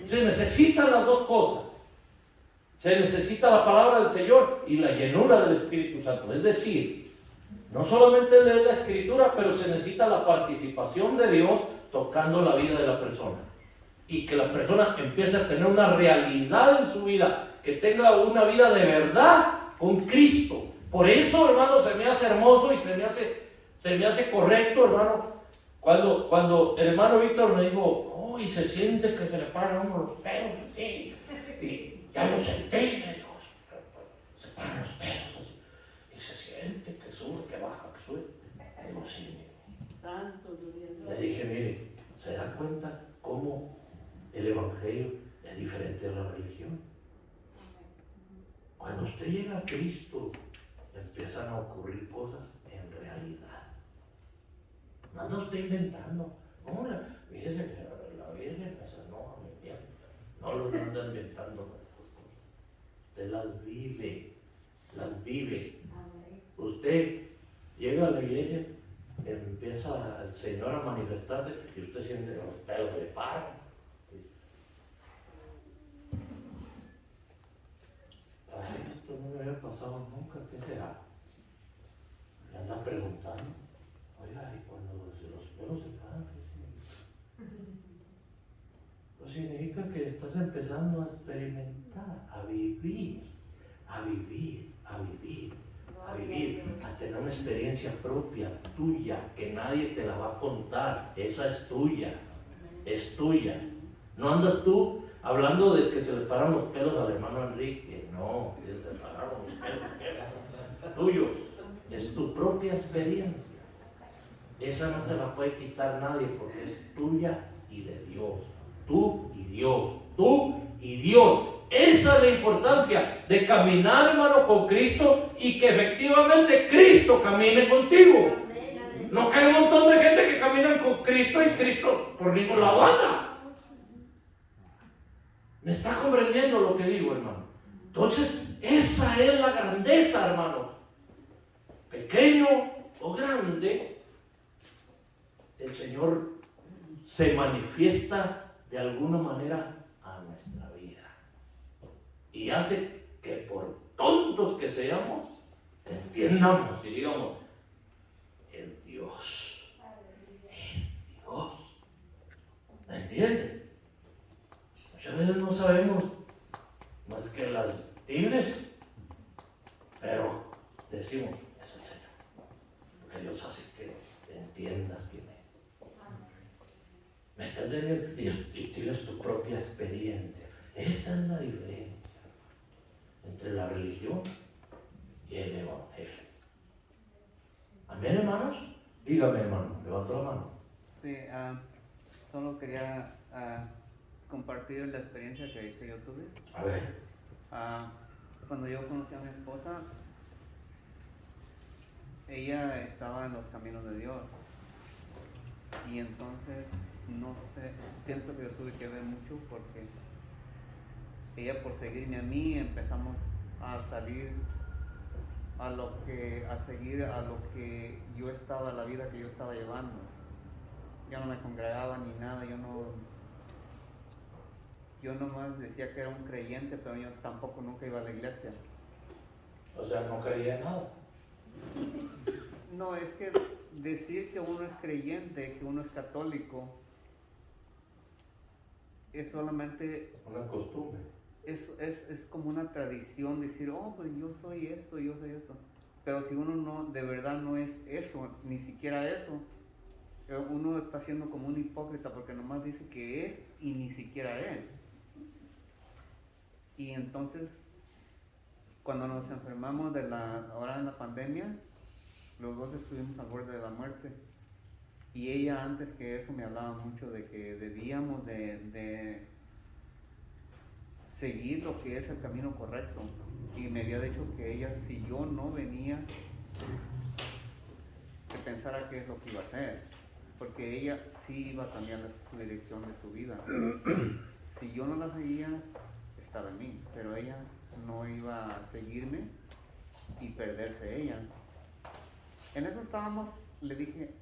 Se necesitan las dos cosas. Se necesita la palabra del Señor y la llenura del Espíritu Santo. Es decir, no solamente leer la Escritura, pero se necesita la participación de Dios tocando la vida de la persona. Y que la persona empiece a tener una realidad en su vida, que tenga una vida de verdad con Cristo. Por eso, hermano, se me hace hermoso y se me hace correcto, hermano, cuando el hermano Víctor me dijo, y se siente que se le paran a uno los pelos, así, y ya lo senté, me dijo, se paran los pelos, así, y se siente que sube, que baja, que sube. Digo, sí, le dije, mire, ¿se da cuenta cómo el Evangelio es diferente a la religión? Cuando usted llega a Cristo, empiezan a ocurrir cosas en realidad. No anda usted inventando. No, fíjese que la Virgen, esa no, no lo anda inventando esas cosas. Usted las vive. Usted llega a la iglesia, empieza el Señor a manifestarse y usted siente que los pelos le paran. Esto no me había pasado nunca, ¿qué será? Le andan preguntando, oiga, ¿y cuando los pelos se paran? Pues significa que estás empezando a experimentar, a vivir, a tener una experiencia propia, tuya, que nadie te la va a contar. Esa es tuya. No andas tú hablando de que se le paran los pelos al hermano Enrique. No, se le pararon los pelos tuyos. Es tu propia experiencia. Esa no te la puede quitar nadie porque es tuya y de Dios. Tú y Dios. Esa es la importancia de caminar, hermano, con Cristo y que efectivamente Cristo camine contigo. No que hay un montón de gente que caminan con Cristo y Cristo por ningún lado anda. ¿Me está comprendiendo lo que digo, hermano? Entonces, esa es la grandeza, hermano. Pequeño o grande, el Señor se manifiesta de alguna manera a nuestra vida. Y hace que por tontos que seamos, entiendamos y digamos, es Dios. ¿Me entienden? Muchas veces no sabemos más que las tildes, pero decimos, es el Señor. Porque Dios hace que entiendas quién es. ¿Me estás entendiendo? Y tienes tu propia experiencia. Esa es la diferencia entre la religión y el Evangelio. Amén, hermanos. Dígame, hermano, levantó la mano. Sí, solo quería compartir la experiencia que yo tuve. A ver. Cuando yo conocí a mi esposa, ella estaba en los caminos de Dios. Y entonces, no sé, pienso que yo tuve que ver mucho porque ella, por seguirme a mí, empezamos a salir a seguir a lo que yo estaba, la vida que yo estaba llevando. Yo no me congregaba ni nada, yo nomás decía que era un creyente, pero yo tampoco nunca iba a la iglesia. O sea, no creía en nada. No, es que decir que uno es creyente, que uno es católico, es solamente Una costumbre. es como una tradición decir, oh, pues yo soy esto, yo soy esto. Pero si uno no, de verdad no es eso, ni siquiera eso, uno está siendo como un hipócrita porque nomás dice que es y ni siquiera es. Y entonces, cuando nos enfermamos ahora en la pandemia, los dos estuvimos al borde de la muerte. Y ella antes que eso me hablaba mucho de que debíamos de seguir lo que es el camino correcto. Y me había dicho que ella, si yo no venía, que pensara qué es lo que iba a hacer. Porque ella sí iba a cambiar su dirección de su vida. Si yo no la seguía, estaba en mí. Pero ella no iba a seguirme y perderse ella. En eso estábamos, le dije,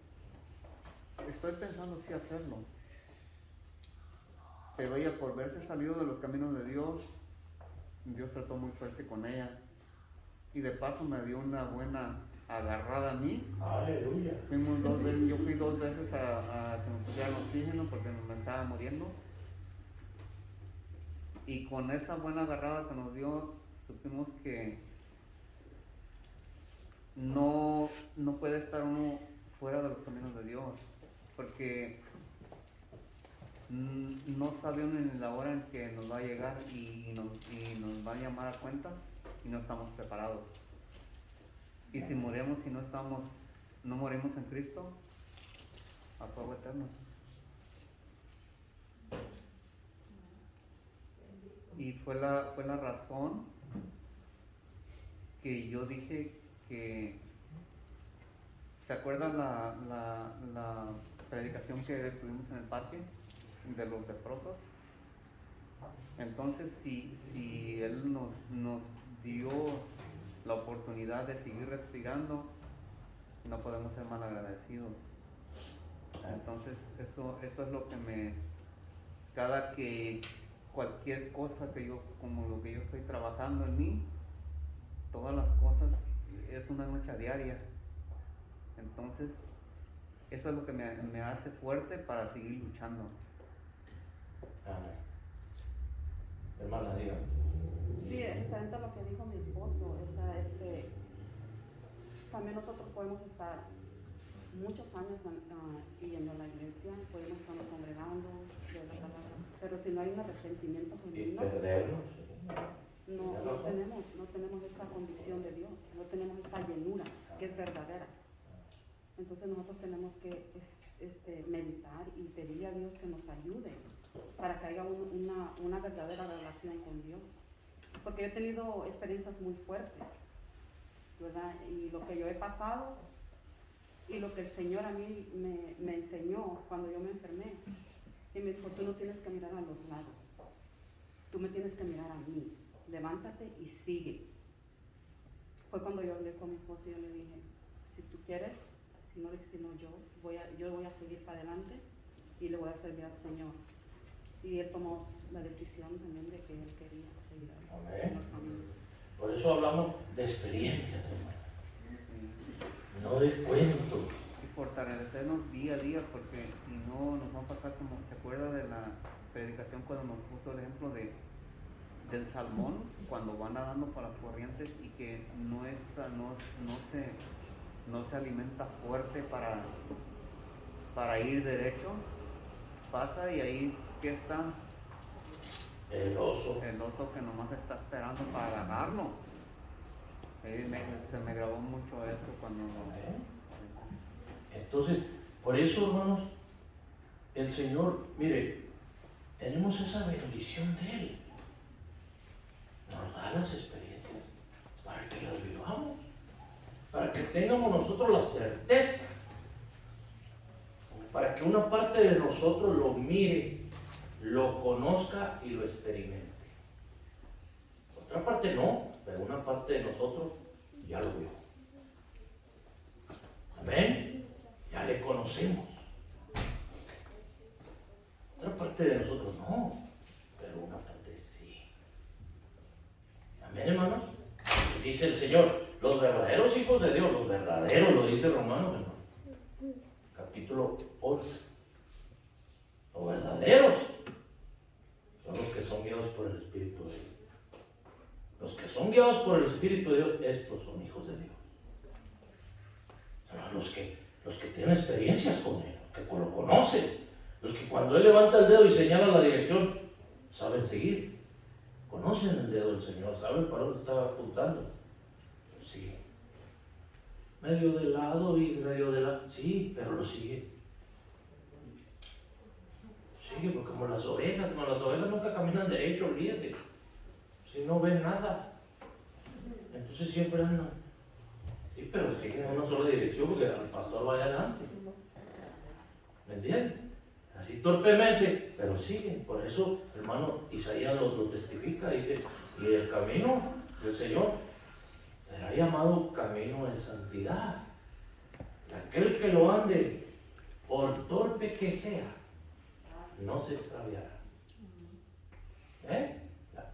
estoy pensando sí hacerlo. Pero ella, por verse salido de los caminos de Dios, Dios trató muy fuerte con ella. Y de paso me dio una buena agarrada a mí. Aleluya. Yo fui 2 veces a que me pusieran oxígeno porque me estaba muriendo. Y con esa buena agarrada que nos dio, supimos que no puede estar uno fuera de los caminos de Dios, porque no sabe uno ni la hora en que nos va a llegar y nos va a llamar a cuentas y no estamos preparados. Y si morimos y no morimos en Cristo, a fuego eterno. Y fue la razón que yo dije que, ¿se acuerdan la predicación que tuvimos en el parque de los leprosos? Entonces, si Él nos dio la oportunidad de seguir respirando, no podemos ser mal agradecidos. Entonces, eso es lo que cualquier cosa como lo que yo estoy trabajando en mí, todas las cosas es una lucha diaria. Entonces, eso es lo que me hace fuerte para seguir luchando. Amén. Hermana, dígame. Sí, referente a lo que dijo mi esposo, también nosotros podemos estar muchos años yendo a la iglesia, podemos estar congregando, pero si no hay un arrepentimiento Y genuino, perdernos. no tenemos esa convicción de Dios, no tenemos esa llenura que es verdadera. Entonces nosotros tenemos que meditar y pedirle a Dios que nos ayude para que haya una verdadera relación con Dios. Porque yo he tenido experiencias muy fuertes, ¿verdad? Y lo que yo he pasado y lo que el Señor a mí me enseñó cuando yo me enfermé, y me dijo, tú no tienes que mirar a los lados, tú me tienes que mirar a mí, levántate y sigue. Fue cuando yo hablé con mi esposo y yo le dije, si tú quieres, si no yo voy a seguir para adelante y le voy a servir al Señor. Y él tomó la decisión también de que él quería seguir en los caminos. Por eso hablamos de experiencias, hermano. No de cuentos. Y fortalecernos día a día, porque si no nos va a pasar como se acuerda de la predicación cuando nos puso el ejemplo del salmón, cuando va nadando por las corrientes y que no se alimenta fuerte para ir derecho, pasa y ahí que está El oso. el oso que nomás está esperando para agarrarlo. Se me grabó mucho eso cuando... Entonces, por eso, hermanos, el Señor, mire, tenemos esa bendición de Él. Nos da las experiencias para que las vivamos, para que tengamos nosotros la certeza, para que una parte de nosotros lo mire, lo conozca y lo experimente. Otra parte no, pero una parte de nosotros ya lo vio. Amén. Ya le conocemos. Otra parte de nosotros no, pero una parte sí. Amén, hermano. Dice el Señor, los verdaderos hijos de Dios, los verdaderos, lo dice Romanos, hermano. Capítulo 8. Los verdaderos son los que son guiados por el Espíritu de Dios. Los que son guiados por el Espíritu de Dios, estos son hijos de Dios. Son los que tienen experiencias con Él, los que lo conocen, los que cuando Él levanta el dedo y señala la dirección, saben seguir. Conocen el dedo del Señor, saben para dónde estaba apuntando. Sí. Medio de lado y medio de lado. Sí, pero lo sigue. Sigue, porque como las ovejas nunca caminan derecho, olvídate. Si no ven nada, entonces siempre andan. Sí, pero siguen en una sola dirección porque el pastor va adelante. ¿Me entiendes? Así torpemente, pero siguen. Por eso, hermano, Isaías lo testifica y dice, y el camino del Señor será llamado camino de santidad. Y aquel que lo ande, por torpe que sea, no se extraviará. La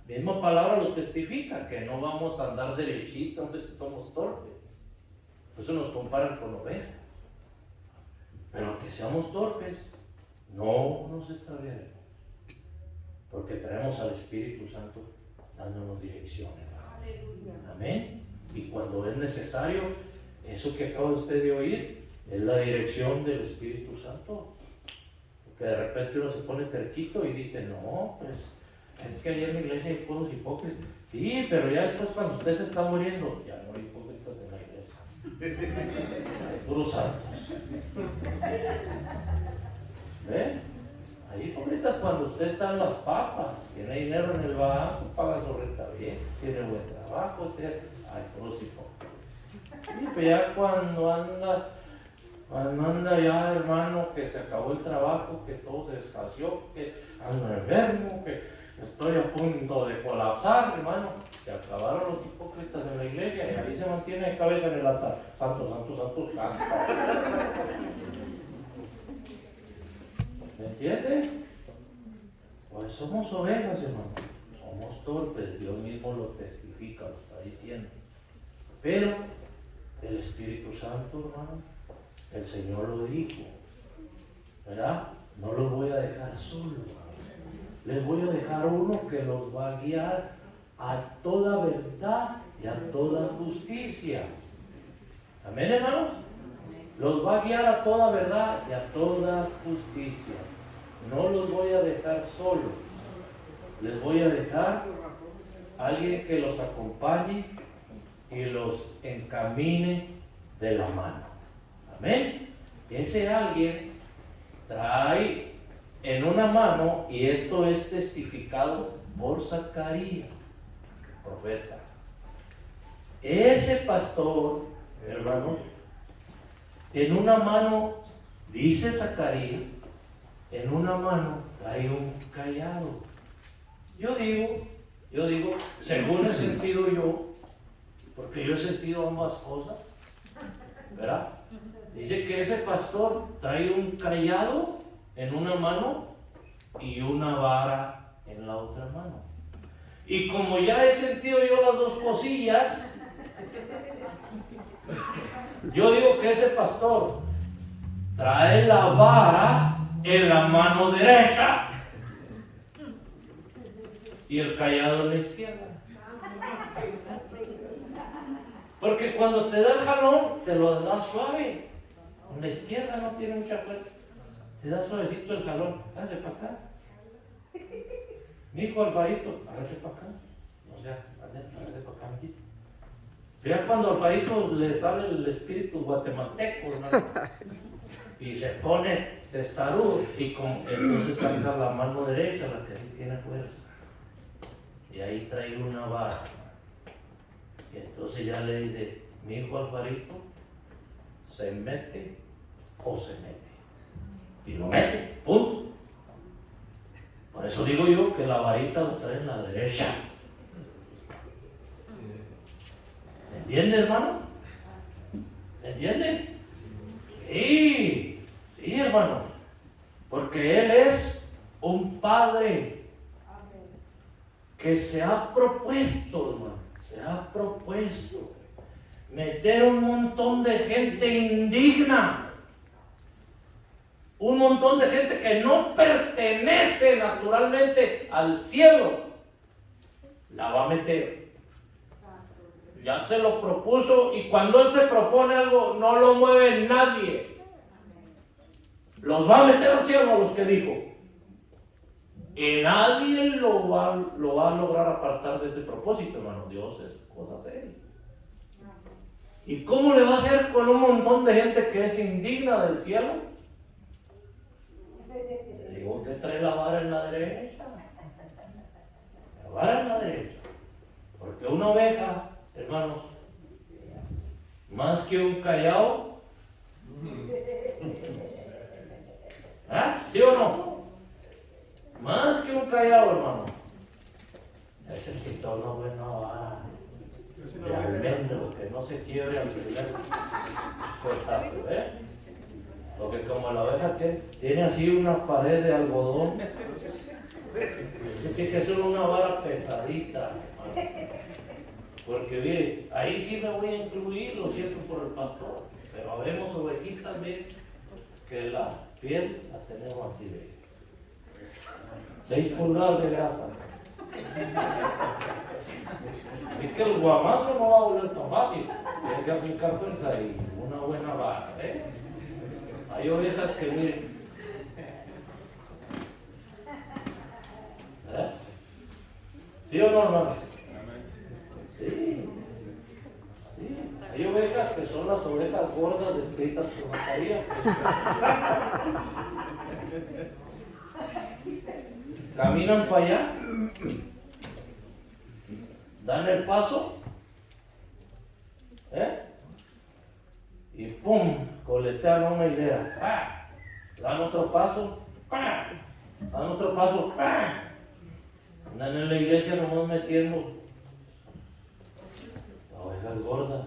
misma palabra lo testifica, que no vamos a andar derechito, aunque somos torpes. Por eso nos comparan con ovejas. Pero aunque seamos torpes, no nos extraviaremos. Porque traemos al Espíritu Santo dándonos direcciones. Amén. Y cuando es necesario, eso que acaba usted de oír, es la dirección del Espíritu Santo. Porque de repente uno se pone terquito y dice, no, pues es que ayer en la iglesia hay puros hipócritas. Sí, pero ya después cuando usted se está muriendo, ya no hay hipócritas en la iglesia. Hay puros santos. ¿Ve? Hay hipócritas cuando usted está en las papas, tiene dinero en el banco, paga su renta bien, tiene buen trabajo, hay puros hipócritas. Sí, pero ya cuando anda ya, hermano, que se acabó el trabajo, que todo se descasió, que ando enfermo, que estoy a punto de colapsar, hermano. Se acabaron los hipócritas en la iglesia y ahí se mantiene de cabeza en el altar. Santo, santo, santo, santo. ¿Me entiende? Pues somos ovejas, hermano. Somos torpes. Dios mismo lo testifica, lo está diciendo. Pero el Espíritu Santo, hermano, el Señor lo dijo, ¿verdad? No los voy a dejar solos. Les voy a dejar uno que los va a guiar a toda verdad y a toda justicia. Amén, hermano. Los va a guiar a toda verdad y a toda justicia. No los voy a dejar solos. Les voy a dejar a alguien que los acompañe y los encamine de la mano. Amén. Ese alguien trae en una mano, y esto es testificado por Zacarías, profeta. Ese pastor, hermano, en una mano, dice Zacarías, en una mano trae un cayado. Yo digo, según he sentido yo, porque yo he sentido ambas cosas, ¿verdad? Dice que ese pastor trae un cayado en una mano y una vara en la otra mano. Y como ya he sentido yo las dos cosillas, yo digo que ese pastor trae la vara en la mano derecha y el cayado en la izquierda. Porque cuando te da el jalón, te lo da suave. En la izquierda no tiene mucha fuerza. Te da suavecito el jalón. Hágase para acá. Mi hijo Alvarito, hágase para acá. O sea, hágase para acá, mijito. Ya cuando al Alvarito le sale el espíritu guatemalteco, hermano, y se pone testarudo, y entonces saca la mano derecha, la que sí tiene fuerza, y ahí trae una vara. Y entonces ya le dice, mi hijo Alvarito, se mete o se mete. Y lo mete, punto. Por eso digo yo que la varita lo trae en la derecha. ¿Me entiende, hermano? ¿Me entiende? Sí, sí, hermano. Porque Él es un Padre que se ha propuesto, hermano, se ha propuesto meter un montón de gente indigna. Un montón de gente que no pertenece naturalmente al cielo, la va a meter. Ya se lo propuso, y cuando Él se propone algo, no lo mueve nadie. Los va a meter al cielo a los que dijo. Y nadie lo va a lograr apartar de ese propósito, hermano. Dios es cosa seria. ¿Y cómo le va a hacer con un montón de gente que es indigna del cielo? Digo que trae la vara en la derecha. La vara en la derecha. Porque una oveja, hermanos, más que un callao, ¿ah? ¿Sí o no? Más que un callao, hermano, necesita una buena vara de almendro que no se quiebre al primer cortazo, ¿eh? Porque como la oveja tiene así una pared de algodón, tiene que ser una vara pesadita, hermano. Porque mire, ahí sí me voy a incluir, lo siento por el pastor, pero habemos ovejitas bien que la piel la tenemos así de 6 pulgadas de grasa. Así que el guamazo no va a volver tan fácil, tiene que aplicar fuerza y una buena vara, ¿eh? Hay ovejas que miren, ¿eh? ¿Sí o no, hermano? Sí, sí. Hay ovejas que son las ovejas gordas descritas por Macarías. Caminan para allá, dan el paso, y ¡pum! Coletean una hilera. ¡Pah! Dan otro paso, ¡pah! Dan otro paso, ¡pah! Andan en la iglesia nomás metiendo ovejas gordas,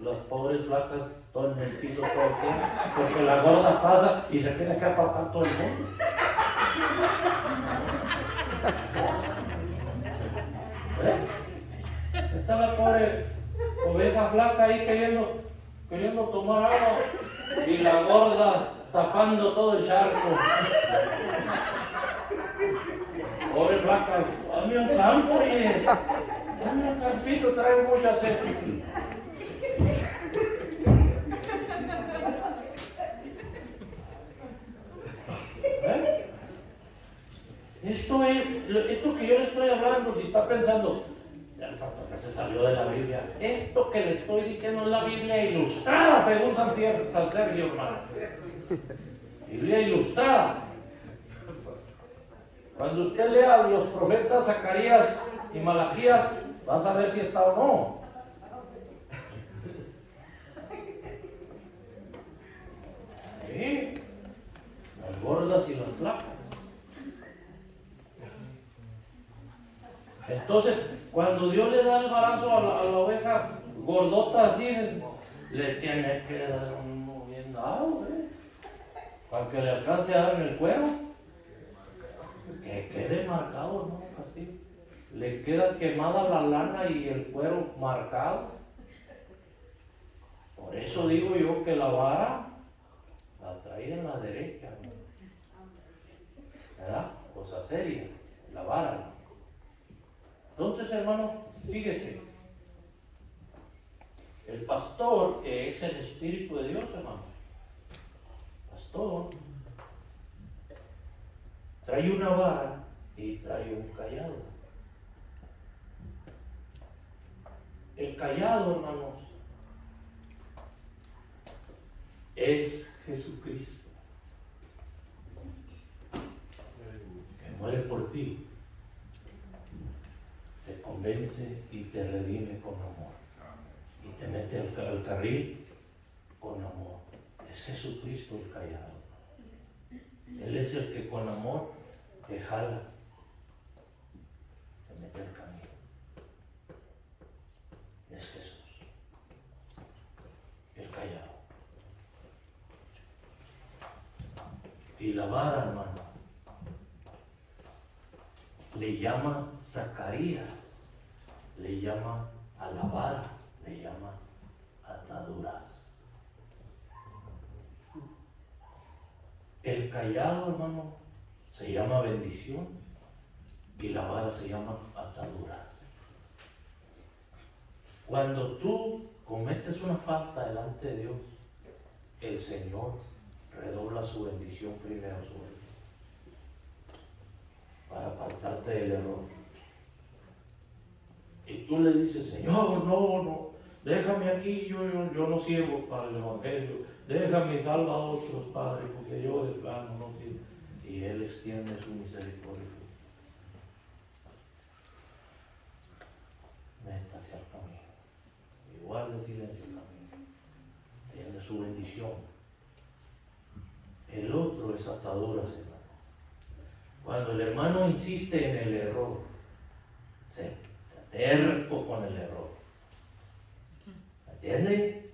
las pobres flacas todo en el piso todo el tiempo, porque la gorda pasa y se tiene que apartar todo el mundo. Está la pobre oveja flaca ahí queriendo tomar agua y la gorda tapando todo el charco. Pobre flaca, dame un campo, pues. Dame un campito, traigo mucha sed. Esto que yo le estoy hablando, si está pensando, el pastor que se salió de la Biblia, esto que le estoy diciendo es la Biblia ilustrada, según San Sergio, hermano. Biblia ilustrada. Cuando usted lea los profetas Zacarías y Malaquías, vas a ver si está o no. Sí, las gordas y las flacas. Entonces, cuando Dios le da el barazo a la oveja gordota así, le tiene que dar un bien dado, para que le alcance a dar en el cuero, que quede marcado, ¿no? Así, le queda quemada la lana y el cuero marcado. Por eso digo yo que la vara la trae en la derecha, ¿no? ¿Verdad? Cosa seria, la vara, ¿no? Entonces, hermano, fíjese, el pastor, que es el Espíritu de Dios, hermano, pastor, trae una vara y trae un callado. El callado, hermanos, es Jesucristo, que muere por ti, te convence y te redime con amor, y te mete al carril con amor. Es Jesucristo el callado. Él es el que con amor te jala, te mete al camino. Es Jesús, el callado. Y la vara, hermano, le llama Zacarías, le llama a la vara, le llama ataduras. El callado, hermano, se llama bendición y la vara se llama ataduras. Cuando tú cometes una falta delante de Dios, el Señor redobla su bendición primero sobre ti para apartarte del error. Y tú le dices, Señor, no, déjame aquí, yo no sirvo para el Evangelio, déjame, salva a otros, Padre, porque yo de plano no sirvo. Y Él extiende su misericordia. Métase al camino. Guarde silencio el camino, tiene su bendición. El otro es ataduras, hermano. Cuando el hermano insiste en el error, se terco con el error. ¿Entiende?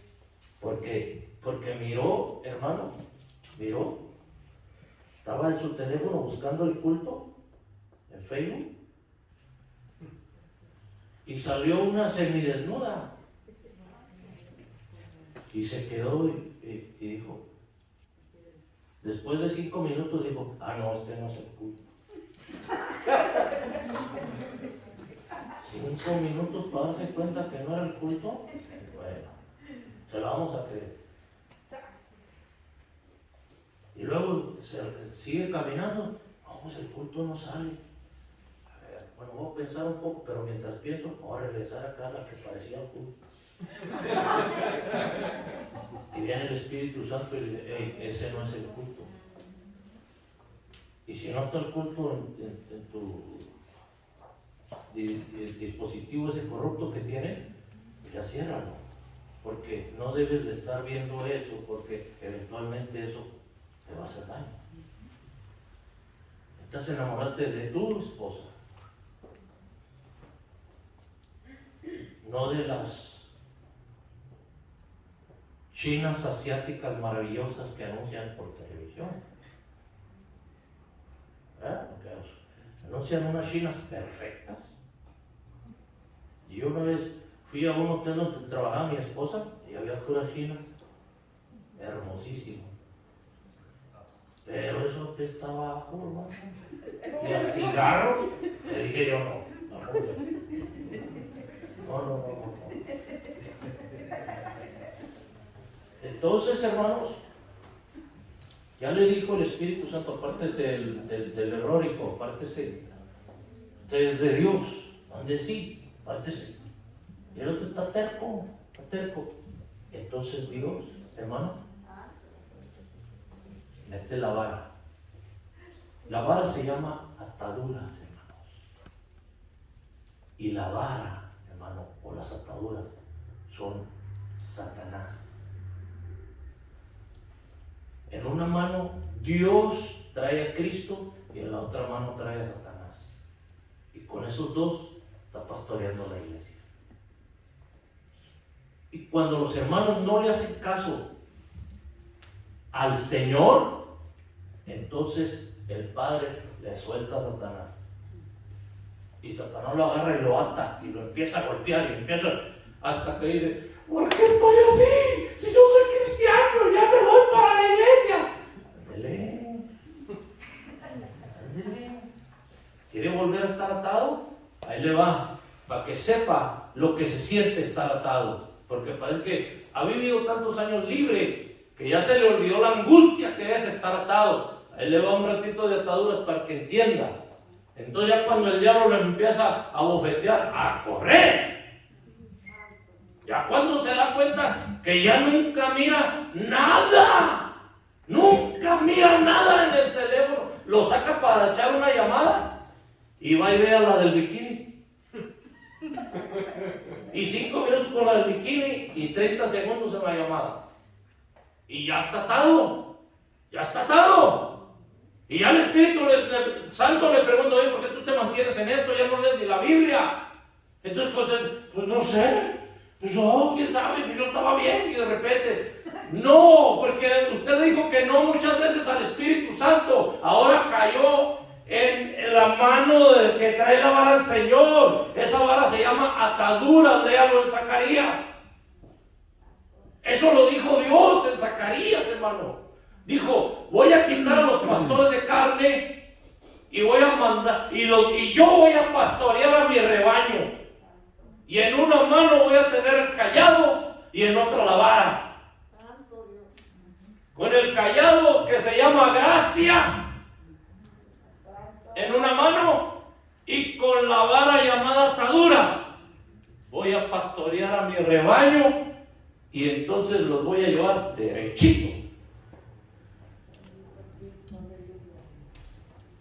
Porque miró, hermano, estaba en su teléfono buscando el culto en Facebook y salió una semidesnuda. Y se quedó y dijo, después de 5 minutos dijo, no, este no es el culto. 5 minutos para darse cuenta que no era el culto. Bueno, se lo vamos a creer. Y luego sigue caminando, pues el culto no sale. A ver, bueno, voy a pensar un poco, pero mientras pienso, voy a regresar acá a la que parecía el culto. Y viene el Espíritu Santo y le dice, hey, ese no es el culto. Y si no está el culto en tu dispositivo ese corrupto que tiene, ya ciérralo. Porque no debes de estar viendo eso, porque eventualmente eso te va a hacer daño. Estás enamorándote de tu esposa, no de las chinas asiáticas maravillosas que anuncian por televisión. Porque anuncian unas chinas perfectas. Y yo una vez fui a un hotel donde trabajaba mi esposa y había puras chinas, hermosísimo. Pero eso que está abajo, hermano. Y a cigarro, le dije yo no. Entonces, hermanos, ya le dijo el Espíritu Santo, apártese del error, hijo, apártese. Usted es de Dios, ande sí, apártese. Y el otro está terco. Entonces Dios, hermano, mete la vara. La vara se llama ataduras, hermanos. Y la vara, hermano, o las ataduras son Satanás. En una mano Dios trae a Cristo y en la otra mano trae a Satanás. Y con esos dos está pastoreando la iglesia. Y cuando los hermanos no le hacen caso al Señor, entonces el Padre le suelta a Satanás. Y Satanás lo agarra y lo ata y lo empieza a golpear y empieza hasta que dice, ¿por qué estoy así? Si yo soy cristiano, ya me voy para la iglesia. Ándele. ¿Quiere volver a estar atado? Ahí le va, para que sepa lo que se siente estar atado. Porque parece que ha vivido tantos años libre que ya se le olvidó la angustia que es estar atado. Ahí le va un ratito de ataduras para que entienda. Entonces ya cuando el diablo le empieza a bofetear, a correr. Ya cuando se da cuenta que ya nunca mira nada, nunca mira nada en el teléfono, lo saca para echar una llamada y va y ve a la del bikini. Y 5 minutos con la del bikini y 30 segundos en la llamada. Y ya está atado, ya está atado. Y ya el Espíritu Santo le pregunta, oye, ¿por qué tú te mantienes en esto? Ya no lees ni la Biblia. Entonces, pues no sé. Pues quién sabe, yo estaba bien y de repente. No, porque usted dijo que no muchas veces al Espíritu Santo. Ahora cayó en la mano que trae la vara al Señor. Esa vara se llama atadura, léalo en Zacarías. Eso lo dijo Dios en Zacarías, hermano. Dijo, voy a quitar a los pastores de carne y voy a mandar, y yo voy a pastorear a mi rebaño. Y en una mano voy a tener el cayado y en otra la vara. Con el cayado que se llama gracia en una mano y con la vara llamada ataduras voy a pastorear a mi rebaño y entonces los voy a llevar derechito.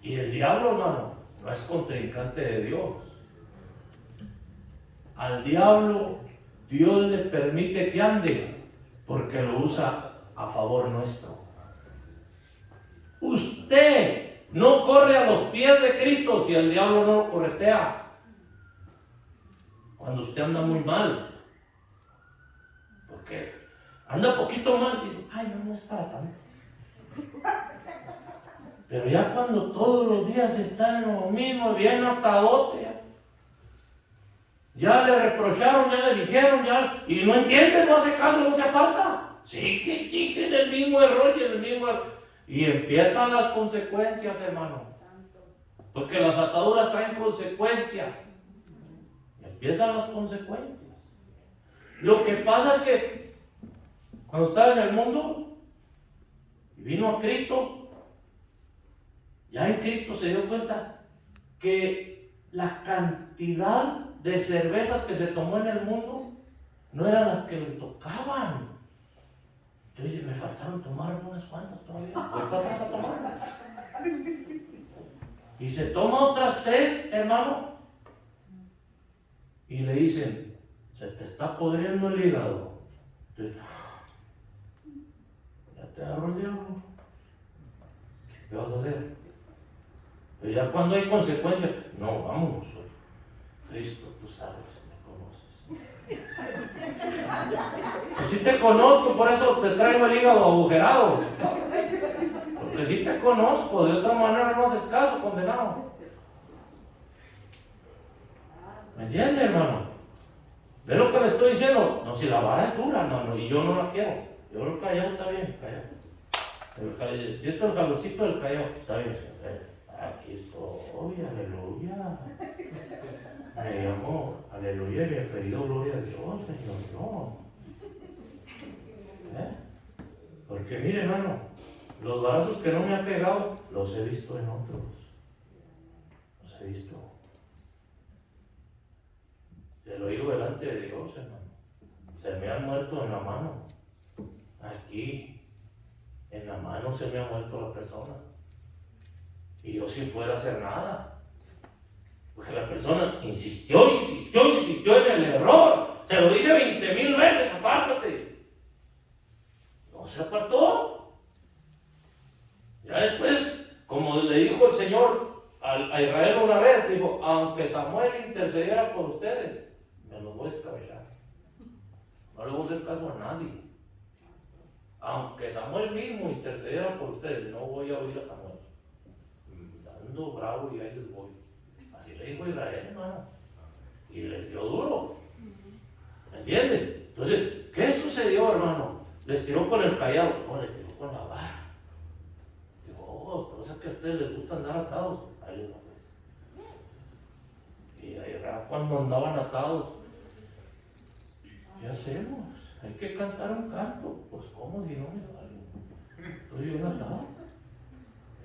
Y el diablo, hermano, no es contrincante de Dios. Al diablo Dios le permite que ande porque lo usa a favor nuestro. Usted no corre a los pies de Cristo si el diablo no lo corretea. Cuando usted anda muy mal, porque anda poquito mal y dice, ay, no es para tanto. Pero ya cuando todos los días está en lo mismo, bien atadote, ya le reprocharon, ya le dijeron, ya, y no entiende, no hace caso, no se aparta. Sigue en el mismo error y en el mismo error. Y empiezan las consecuencias, hermano. Porque las ataduras traen consecuencias. Empiezan las consecuencias. Lo que pasa es que cuando estaba en el mundo y vino a Cristo, ya en Cristo se dio cuenta que la cantidad de cervezas que se tomó en el mundo no eran las que le tocaban. Entonces me faltaron tomar unas cuantas todavía. Voy para atrás a tomarlas. Y se toma otras 3, hermano. Y le dicen, se te está podriendo el hígado. Entonces, ya te agarró el diablo. ¿Qué vas a hacer? Pero ya cuando hay consecuencias, no, vámonos hoy. Cristo, tú sabes, me conoces. Pues sí te conozco, por eso te traigo el hígado agujerado. Porque sí te conozco, de otra manera no haces caso, condenado. ¿Me entiendes, hermano? ¿Ves lo que le estoy diciendo? No, si la vara es dura, hermano, y yo no la quiero. Yo lo callado está bien, callado. Siento el calorcito del callado, está bien, señor. Aquí estoy, aleluya. Me llamo, aleluya, y he pedido gloria a Dios, Señor, no. Porque mire, hermano, los balazos que no me han pegado, los he visto en otros. Los he visto. Se lo digo delante de Dios, hermano. Se me han muerto en la mano. Aquí, en la mano se me ha muerto la persona. Y yo sin poder hacer nada. Porque la persona insistió en el error. Se lo dije 20,000 veces, apártate. No se apartó. Ya después, como le dijo el Señor a Israel una vez, dijo, aunque Samuel intercediera por ustedes, me los voy a escabechar. No le voy a hacer caso a nadie. Aunque Samuel mismo intercediera por ustedes, no voy a oír a Samuel. Ando bravo y ahí les voy. Así le dijo Israel, hermano. Y les dio duro. ¿Me entienden? Entonces, ¿qué sucedió, hermano? Les tiró con el callado. No, les tiró con la vara. Dijo, cosas que a ustedes les gusta andar atados. Ahí les va. Y ahí cuando andaban atados, ¿qué hacemos? Hay que cantar un canto. Pues, ¿cómo si no me vale? Estoy bien atado.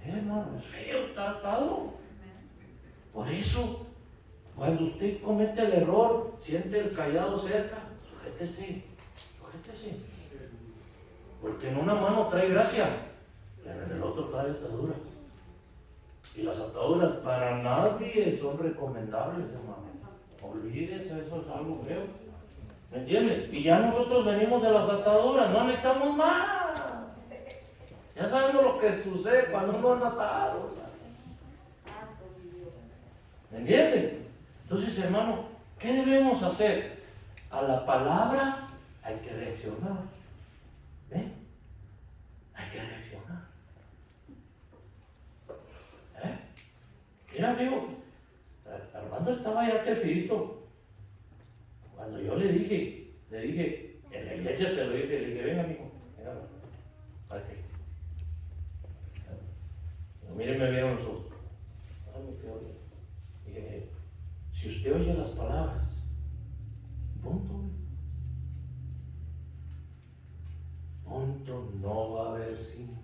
Hermano, es feo, está atado. Por eso, cuando usted comete el error, siente el callado cerca, sujétese. Porque en una mano trae gracia, pero en el otro trae ataduras. Y las ataduras para nadie son recomendables, hermano. Olvídese, eso es algo feo. ¿Me entiendes? Y ya nosotros venimos de las ataduras, no necesitamos más. Ya sabemos lo que sucede cuando uno anda atado. ¿Me entiendes? Entonces, hermano, ¿qué debemos hacer? A la palabra hay que reaccionar. ¿Ven? Hay que reaccionar. Mira, amigo, Armando estaba ya crecidito. Cuando yo le dije, en la iglesia se lo dije, le dije, venga, amigo, venga, párate. Míreme bien los ojos. Dije, si usted oye las palabras, punto, no va a haber cinto.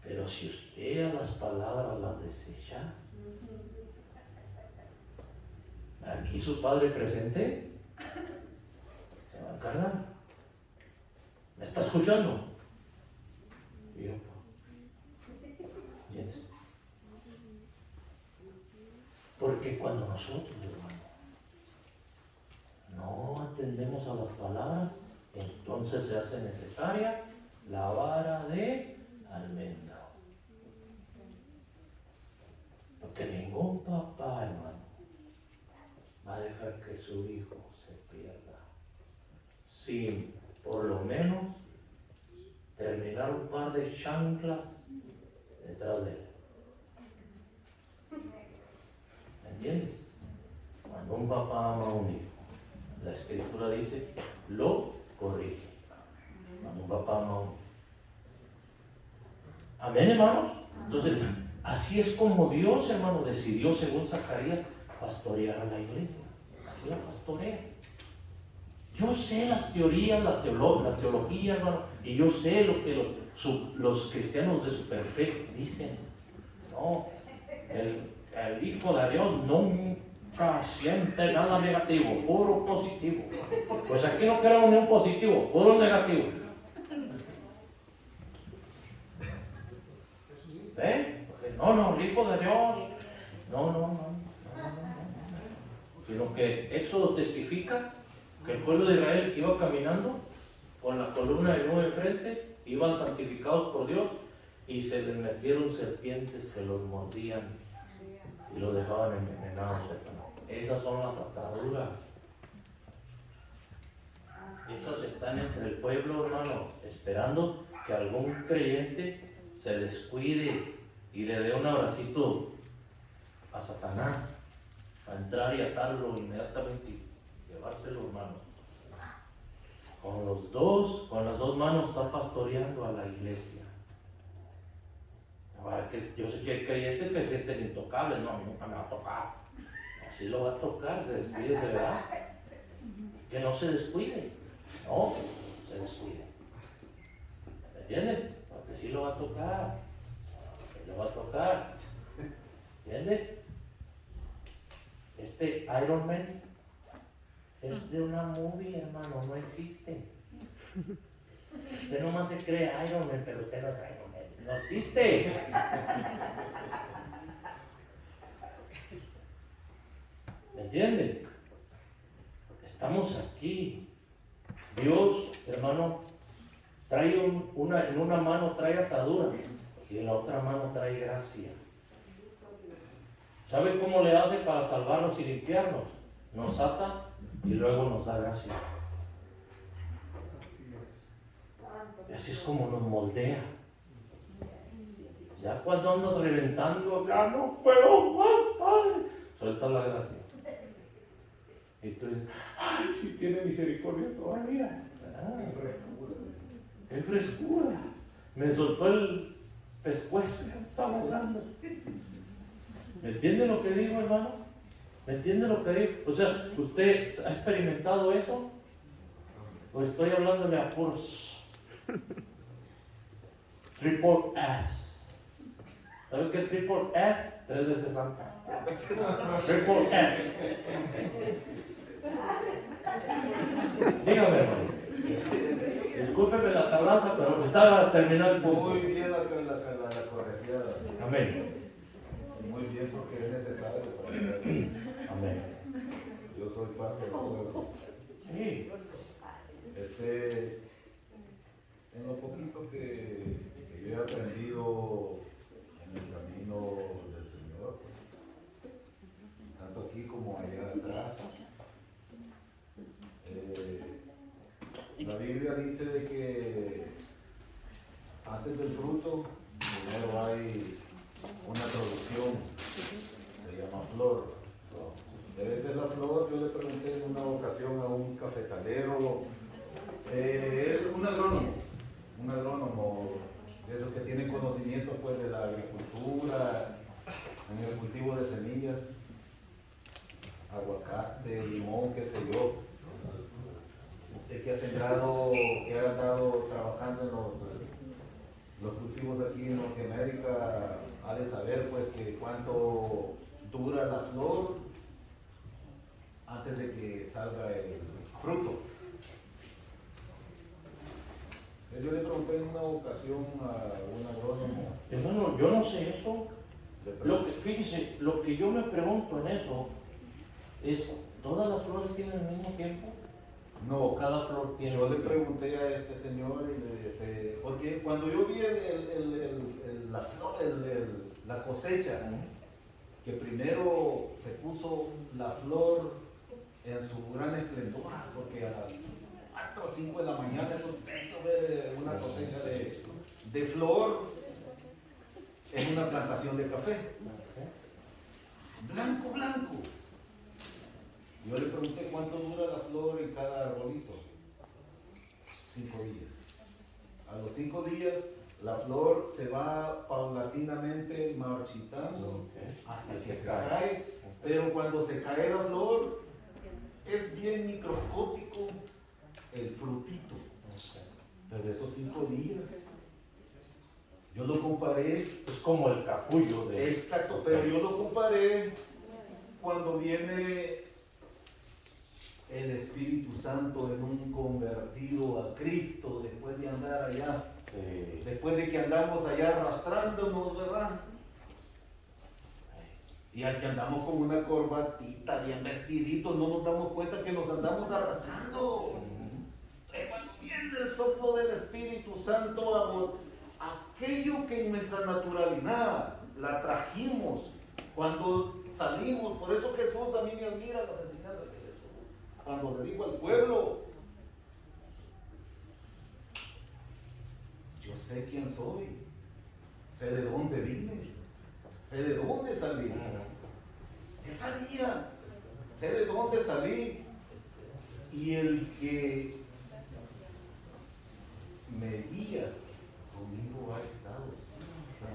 Pero si usted a las palabras las desecha, aquí su padre presente se va a encargar. ¿Me está escuchando? Y yo, yes. Porque cuando nosotros, hermano, no atendemos a las palabras, entonces se hace necesaria la vara de almendra. Porque ningún papá, hermano, va a dejar que su hijo se pierda sin, por lo menos, terminar un par de chanclas detrás de él. ¿Me entiendes? Cuando un papá ama a un hijo, la escritura dice, lo corrige. Cuando un papá ama a un hijo. Amén, hermanos. Entonces, así es como Dios, hermano, decidió, según Zacarías, pastorear a la iglesia. Así la pastorea. Yo sé las teorías, la teología, hermano, y yo sé lo que los cristianos de superfe dicen. No, el Hijo de Dios nunca siente nada negativo, puro positivo. Pues aquí no queremos ni un positivo, puro negativo. ¿Ven? No, el Hijo de Dios. No. Sino que Éxodo testifica que el pueblo de Israel iba caminando con la columna de nube enfrente, iban santificados por Dios y se les metieron serpientes que los mordían y los dejaban envenenados. Esas son las ataduras. Esas están entre el pueblo, hermano, esperando que algún creyente se descuide y le dé un abracito a Satanás a entrar y atarlo inmediatamente y llevárselo, hermano. Con las dos manos está pastoreando a la iglesia. Yo sé que hay creyentes que se sienten intocables. No, a mí nunca me va a tocar. Así lo va a tocar, se descuide, se verá. Que no se descuide. No, se descuide. ¿Me entiendes? Porque sí lo va a tocar. Lo va a tocar. ¿Entiendes? Este Iron Man es de una movie, hermano, no existe. Usted nomás se cree Iron Man, pero usted no es Iron Man. No existe. ¿Me entiende? Estamos aquí. Dios, hermano, trae en una mano trae atadura y en la otra mano trae gracia. ¿Sabe cómo le hace para salvarnos y limpiarnos? Nos ata y luego nos da gracia. Y así es como nos moldea. Ya cuando andas reventando, ya no puedo más, Padre. Suelta la gracia. Y tú dices, ay, si tiene misericordia todavía. ¡Qué frescura! Me soltó el pescuezo, ya estaba hablando. ¿Me entiende lo que digo, hermano? ¿Me entiende lo que digo? O sea, ¿usted ha experimentado eso? ¿O estoy hablándole a puros report ass? ¿Sabes qué es triple S? 3 veces santa. Triple S. Dígame, hermano. Discúlpeme la tardanza, pero estaba terminando el punto. Muy bien la corregida. Amén. Muy bien porque es necesario para que Amén. yo soy parte del pueblo. Sí. En lo poquito que yo he aprendido en el camino del Señor, pues, tanto aquí como allá atrás, la Biblia dice de que antes del fruto primero hay una producción, se llama flor. Debe ser la flor. Yo le pregunté en una ocasión a un cafetalero, un agrónomo de esos que tiene conocimiento pues de la agricultura, en el cultivo de semillas, aguacate, limón, qué sé yo. Usted que ha sembrado, que ha andado trabajando en los cultivos aquí en Norteamérica, ha de saber pues que cuánto dura la flor antes de que salga el fruto. Yo le pregunté en una ocasión a un agrónomo. Hermano, yo no sé eso. Fíjese, lo que yo me pregunto en eso es, ¿todas las flores tienen el mismo tiempo? No, Cada flor tiene. yo le pregunté a este señor, porque cuando yo vi la flor, la cosecha, que primero se puso la flor en su gran esplendor, porque a las 4 o 5 de la mañana eso es bello ver una cosecha de flor en una plantación de café. Blanco, blanco. Yo le pregunté cuánto dura la flor en cada arbolito. 5 días. A los 5 días la flor se va paulatinamente marchitando hasta que se cae. Pero cuando se cae la flor es bien microscópico el frutito. Desde esos 5 días. Yo lo comparé. Es como el capullo de... Exacto, pero yo lo comparé cuando viene el Espíritu Santo en un convertido a Cristo después de andar allá. Sí. Después de que andamos allá arrastrándonos, ¿verdad? Y al que andamos con una corbatita bien vestiditos, no nos damos cuenta que nos andamos arrastrando. Cuando viene el soplo del Espíritu Santo, aquello que en nuestra naturalidad la trajimos cuando salimos. Por eso Jesús, a mí me admira las enseñanzas de Jesús. Cuando le digo al pueblo, yo sé quién soy, sé de dónde vine, sé de dónde salí. Él sabía, sé de dónde salí. Y el que me guía conmigo ha estado siempre.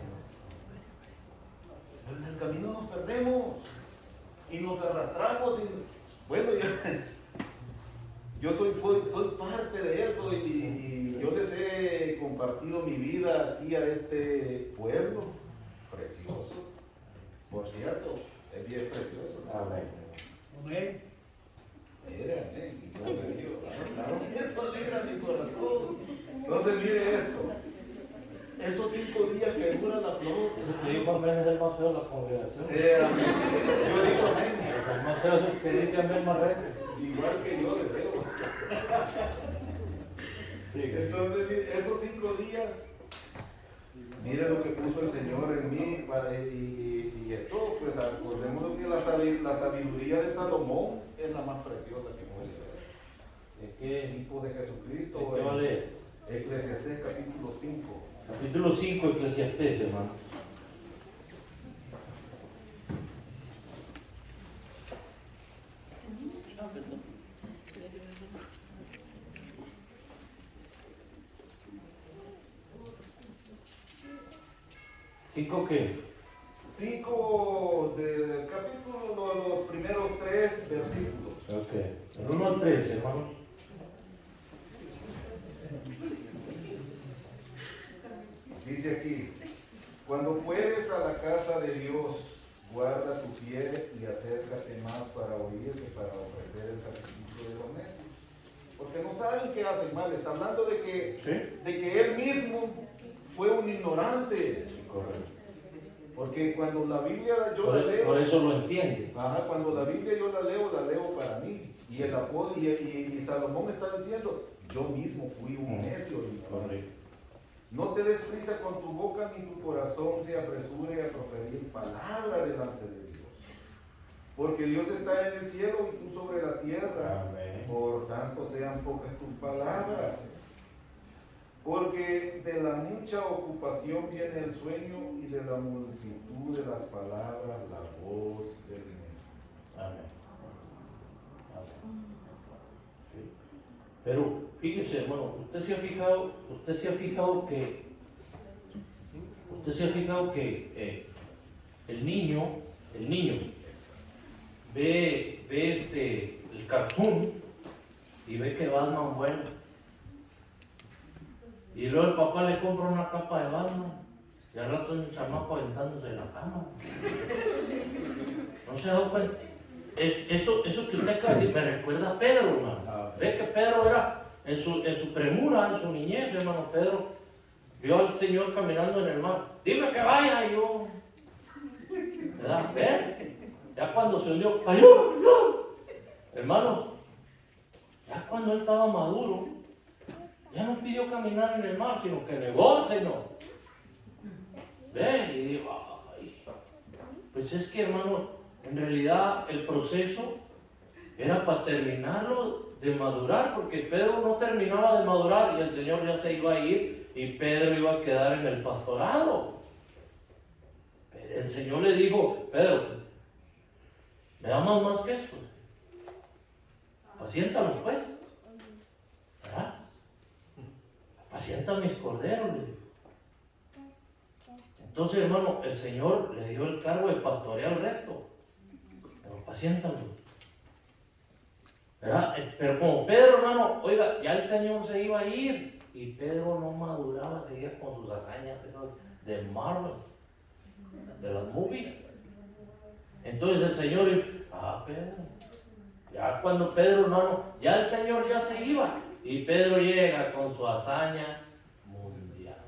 En el camino nos perdemos y nos arrastramos. Bueno, yo soy parte de eso y yo les he compartido mi vida aquí a este pueblo precioso. Por cierto, es bien precioso. Amén. Amén. Amén. Eso alegra mi corazón. Entonces mire esto. Esos 5 días que dura la flor. Eso que dijo amén es el más feo de la congregación. Amén. Yo digo amén. El más feo es el que dice amén más recio. Igual que yo de feo. Entonces, mire, esos 5 días, mire lo que puso el Señor en mí. Y esto, pues acordémonos que la sabiduría de Salomón es la más preciosa que puede haber. ¿De qué? El tipo de Jesucristo. ¿De qué va a leer? Eclesiastés capítulo 5. Capítulo 5, Eclesiastés, hermano. ¿5 qué? 5 del capítulo, los primeros 3 versículos. Ok. El 1 al 3, hermano. Dice aquí, Cuando fueres a la casa de Dios, guarda tu pie y acércate más para oír que para ofrecer el sacrificio de los necios. Porque no saben qué hacen mal. Está hablando de que, ¿Sí? de que él mismo fue un ignorante. Correcto. Porque cuando la Biblia yo la leo, Por eso lo entiende. cuando la Biblia yo la leo para mí. Y el apóstol y Salomón está diciendo, yo mismo fui un necio. Correcto. No te des prisa con tu boca ni tu corazón se apresure a proferir palabra delante de Dios. Porque Dios está en el cielo y tú sobre la tierra. Amén. Por tanto sean pocas tus palabras. Porque de la mucha ocupación viene el sueño y de la multitud de las palabras la voz del necio. Amén. Amén. Sí. Pero fíjese, hermano, usted se ha fijado que el niño ve el cartoon y ve que Batman bueno. Y luego el papá le compra una capa de Batman y al rato el chamaco aventándose en la cama. ¿No se ha dado cuenta? Eso que usted acaba de decir me recuerda a Pedro, hermano. Ve que Pedro era en su premura, en su niñez, hermano. Pedro vio al Señor caminando en el mar. Dime que vaya, y yo. ¿Verdad? ¿Ve? Ya cuando se unió, ¡ayú! Hermano, ya cuando él estaba maduro, ya no pidió caminar en el mar, sino que negó al Señor. ¿Ve? Y dijo, ay, pues es que, hermano, en realidad el proceso era para terminarlo de madurar, porque Pedro no terminaba de madurar y el Señor ya se iba a ir y Pedro iba a quedar en el pastorado. El Señor le dijo, Pedro, ¿me amas más que esto? Apaciéntalos pues, ¿verdad? Apacienta mis corderos, le dijo. Entonces, hermano, el Señor le dio el cargo de pastorear al resto, pero apaciéntalos, ¿verdad? Pero como Pedro, hermano, oiga, ya el Señor se iba a ir y Pedro no maduraba, seguía con sus hazañas esas de Marvel, de las movies. Entonces el Señor, Pedro, ya cuando Pedro, hermano, ya el Señor ya se iba y Pedro llega con su hazaña mundial,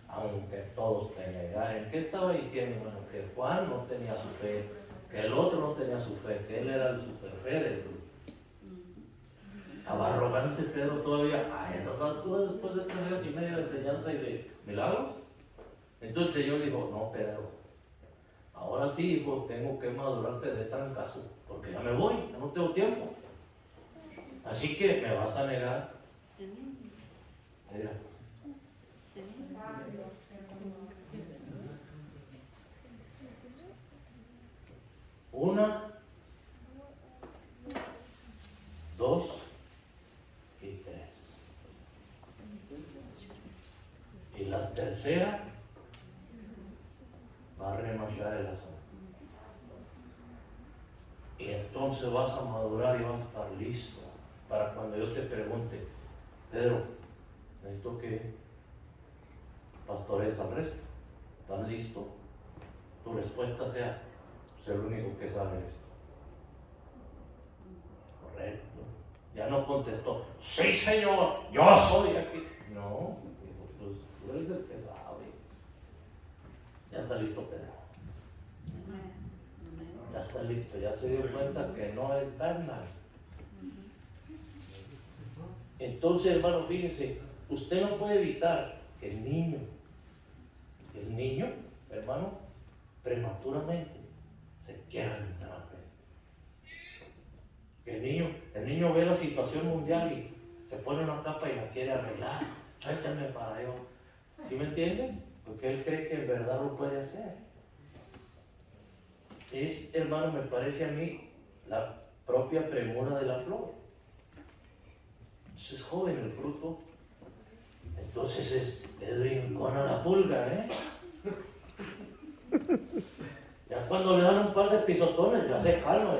aunque todos te negaren. ¿Qué estaba diciendo, hermano? Que Juan no tenía su fe, que el otro no tenía su fe, que él era el super fe del grupo. Estaba arrogante Pedro todavía a esas alturas, después de 3 años y medio de enseñanza y de milagros. Entonces el Señor dijo, no, Pedro, ahora sí, hijo, tengo que madurarte de trancazo, porque ya me voy, ya no tengo tiempo. Así que me vas a negar. Mira. 1, 2 y 3. Y la tercera va a remachar el asunto. Y entonces vas a madurar y vas a estar listo para cuando yo te pregunte, Pedro, necesito que pastorees al resto. ¿Estás listo? Tu respuesta sea, soy el único que sabe esto. Correcto. Ya no contestó, sí Señor, yo soy aquí. No, dijo, pues tú eres el que sabe. Ya está listo Pedro. Ya está listo, ya se dio cuenta que no es carnal. Entonces, hermano, fíjense, usted no puede evitar que el niño, hermano, prematuramente se quiera entrar a fe. El niño ve la situación mundial y se pone una capa y la quiere arreglar. Échame para allá. ¿Sí me entienden? Porque él cree que en verdad lo puede hacer. Es, hermano, me parece a mí, la propia premura de la flor. Es joven el fruto. Entonces le rincona la pulga, ¿eh? Ya cuando le dan un par de pisotones, ya se calma.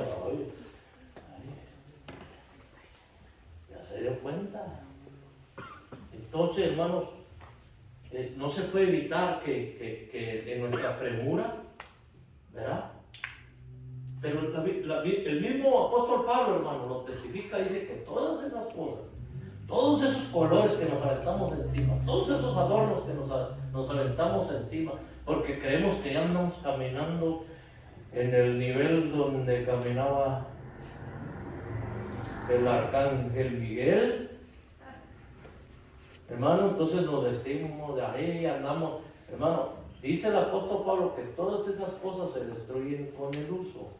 Ya se dio cuenta. Entonces, hermanos, no se puede evitar que en nuestra premura, ¿verdad? Pero el mismo apóstol Pablo, hermano, lo testifica, dice que todas esas cosas, todos esos colores que nos aventamos encima, todos esos adornos que nos aventamos encima, porque creemos que ya andamos caminando en el nivel donde caminaba el arcángel Miguel, hermano, entonces nos vestimos de ahí, andamos, hermano, dice el apóstol Pablo que todas esas cosas se destruyen con el uso.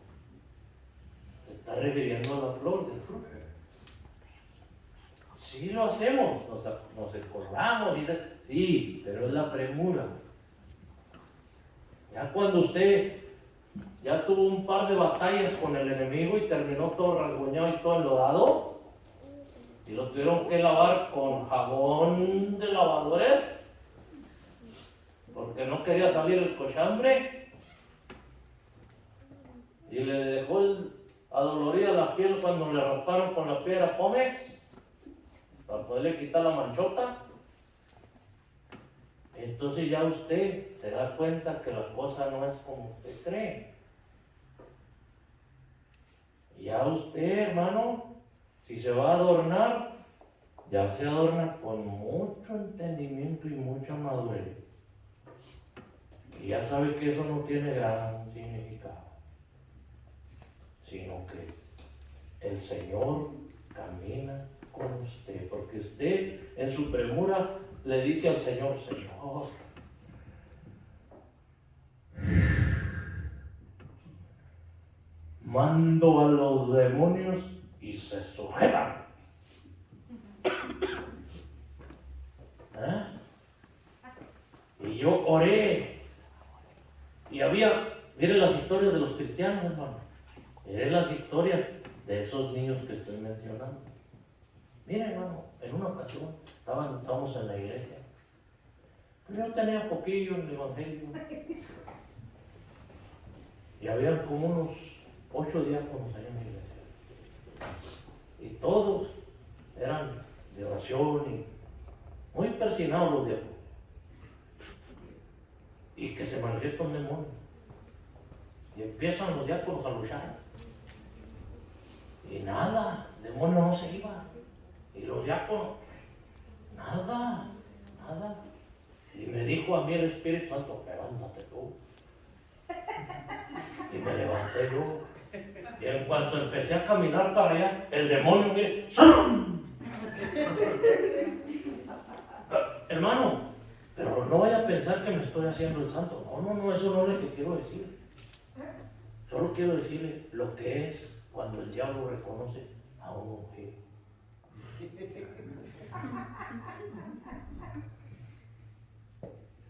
Se está refiriendo a la flor del fruto. Sí lo hacemos, nos escorramos, sí, pero es la premura. Ya cuando usted ya tuvo un par de batallas con el enemigo y terminó todo rasguñado y todo enlodado, y lo tuvieron que lavar con jabón de lavadores, porque no quería salir el cochambre, y le dejó adolorida la piel cuando le rasparon con la piedra Pómex, para poderle quitar la manchota. Entonces ya usted se da cuenta que la cosa no es como usted cree. Ya usted, hermano, si se va a adornar, ya se adorna con mucho entendimiento y mucha madurez. Y ya sabe que eso no tiene gran significado, sino que el Señor camina con usted, porque usted en su premura le dice al Señor, Señor, mando a los demonios y se sujetan. ¿Eh? Y yo oré, y miren las historias de los cristianos, hermano, miren las historias de esos niños que estoy mencionando. Miren, hermano, en una ocasión estábamos en la iglesia. Yo tenía poquillo en el evangelio. Y había como unos 8 diáconos ahí en la iglesia. Y todos eran de oración y muy persinados los diáconos. Y que se manifiesta un demonio. Y empiezan los diáconos a luchar. Y nada, el demonio no se iba. Y los diáconos, nada. Y me dijo a mí el Espíritu Santo, levántate tú. Y me levanté yo. Y en cuanto empecé a caminar para allá, el demonio me... ¡Sam! Hermano, pero no vaya a pensar que me estoy haciendo el santo. No, eso no es lo que quiero decir. Solo quiero decirle lo que es cuando el diablo reconoce a un ungido.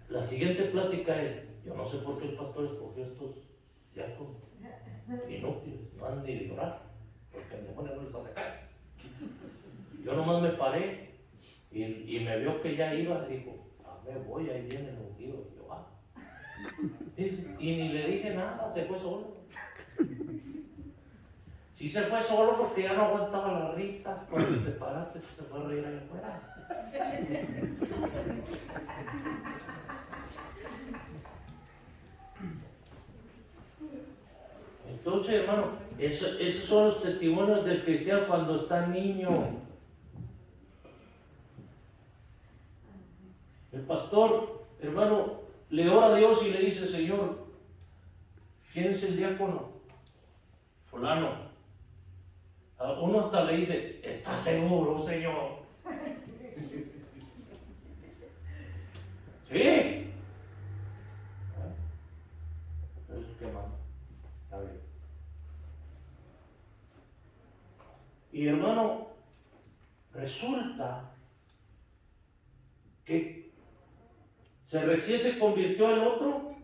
La siguiente plática es, yo no sé por qué el pastor escogió estos diáconos inútiles, no han ni de llorar, porque el demonio no les hace caso. Yo nomás me paré y me vio que ya iba, dijo, me voy, ahí viene el ungido. Y yo, y ni le dije nada, se fue solo. Sí se fue solo porque ya no aguantaba la risa. Cuando te paraste, se fue a reír allá afuera. Entonces, hermano, esos son los testimonios del cristiano cuando está niño. El pastor, hermano, le ora a Dios y le dice, Señor, ¿quién es el diácono? Fulano. A uno hasta le dice, ¿estás seguro, Señor? Sí. Entonces, ¿qué más? Está bien. Y hermano, resulta que recién se convirtió el otro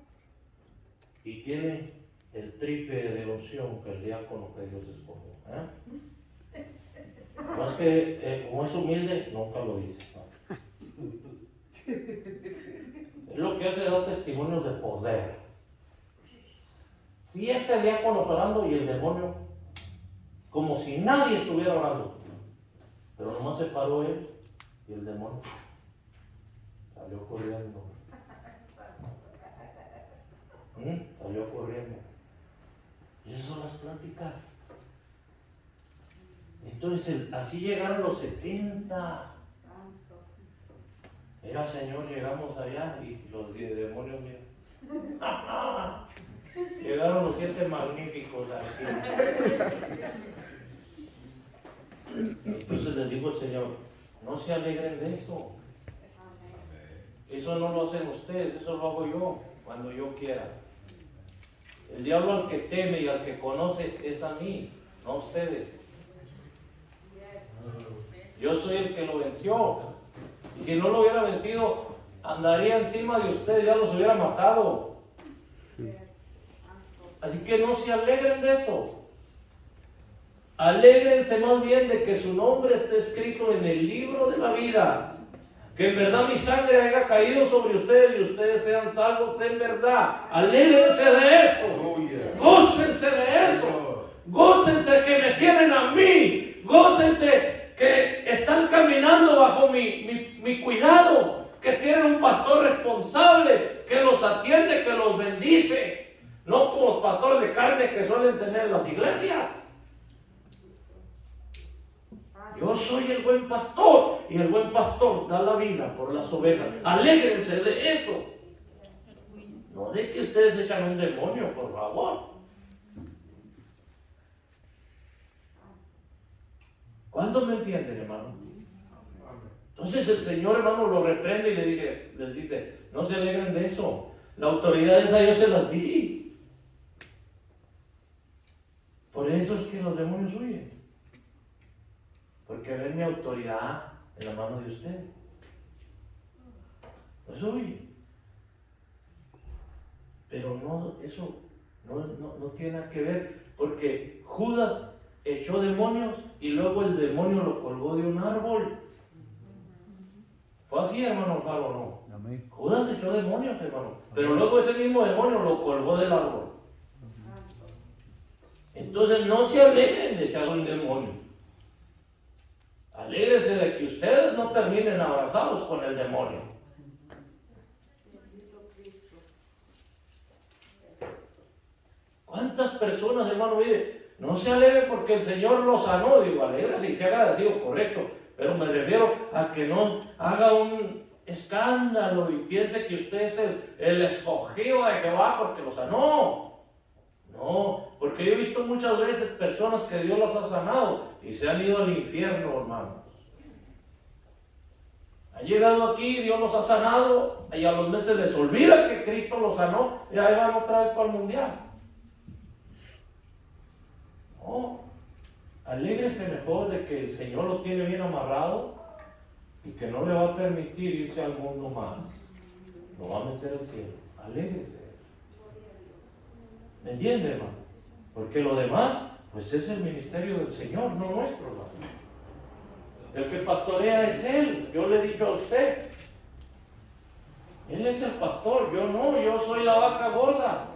y tiene el triple de unción que el diácono que Dios escogió. Más que como es humilde, nunca lo dice. ¿No? Es lo que hace, da testimonios de poder. 7 diáconos orando y el demonio como si nadie estuviera orando. Pero nomás se paró él y el demonio Salió corriendo. Salió corriendo. Y esas son las pláticas. Entonces, así llegaron los 70. Mira, Señor, llegamos allá y los demonios, mira. Llegaron los 7 magníficos aquí. Entonces les dijo el Señor, no se alegren de eso. Eso no lo hacen ustedes, eso lo hago yo, cuando yo quiera. El diablo al que teme y al que conoce es a mí, no a ustedes. Yo soy el que lo venció. Y si no lo hubiera vencido, andaría encima de ustedes, ya los hubiera matado. Así que no se alegren de eso. Alégrense más bien de que su nombre esté escrito en el libro de la vida. Que en verdad mi sangre haya caído sobre ustedes y ustedes sean salvos en verdad. Alégrense de eso. Gócense de eso. Gócense que me tienen a mí. Gócense que están caminando bajo mi cuidado. Que tienen un pastor responsable que los atiende, que los bendice. No como los pastores de carne que suelen tener en las iglesias. Yo soy el buen pastor y el buen pastor da la vida por las ovejas. Alégrense de eso. No de que ustedes echan un demonio, por favor. ¿Cuántos me entienden, hermano? Entonces el Señor, hermano, lo reprende y les dice, no se alegren de eso. La autoridad esa yo se las di. Por eso es que los demonios huyen. Porque ven mi autoridad en la mano de usted. Eso huye. Pero no, eso no tiene nada que ver. Porque Judas echó demonios y luego el demonio lo colgó de un árbol. ¿Fue así, hermano Pablo, o no? Amén. Judas echó demonios, hermano. Pero luego ese mismo demonio lo colgó del árbol. Entonces no se alegren de echar un demonio. Alégrense de que ustedes no terminen abrazados con el demonio. ¿Cuántas personas, hermano, mire, no se alegre porque el Señor lo sanó? Digo, alégrese y se haga agradecido, correcto. Pero me refiero a que no haga un escándalo y piense que usted es el escogido de Jehová porque lo sanó. No, porque yo he visto muchas veces personas que Dios las ha sanado y se han ido al infierno, hermanos. Han llegado aquí, Dios los ha sanado y a los meses les olvida que Cristo los sanó y ahí van otra vez para el mundial. No, alégrese mejor de que el Señor lo tiene bien amarrado y que no le va a permitir irse al mundo más. Lo va a meter al cielo. Alégrese. ¿Me entiende, hermano? Porque lo demás, pues es el ministerio del Señor, no nuestro, hermano. El que pastorea es Él. Yo le he dicho a usted. Él es el pastor, yo no, yo soy la vaca gorda.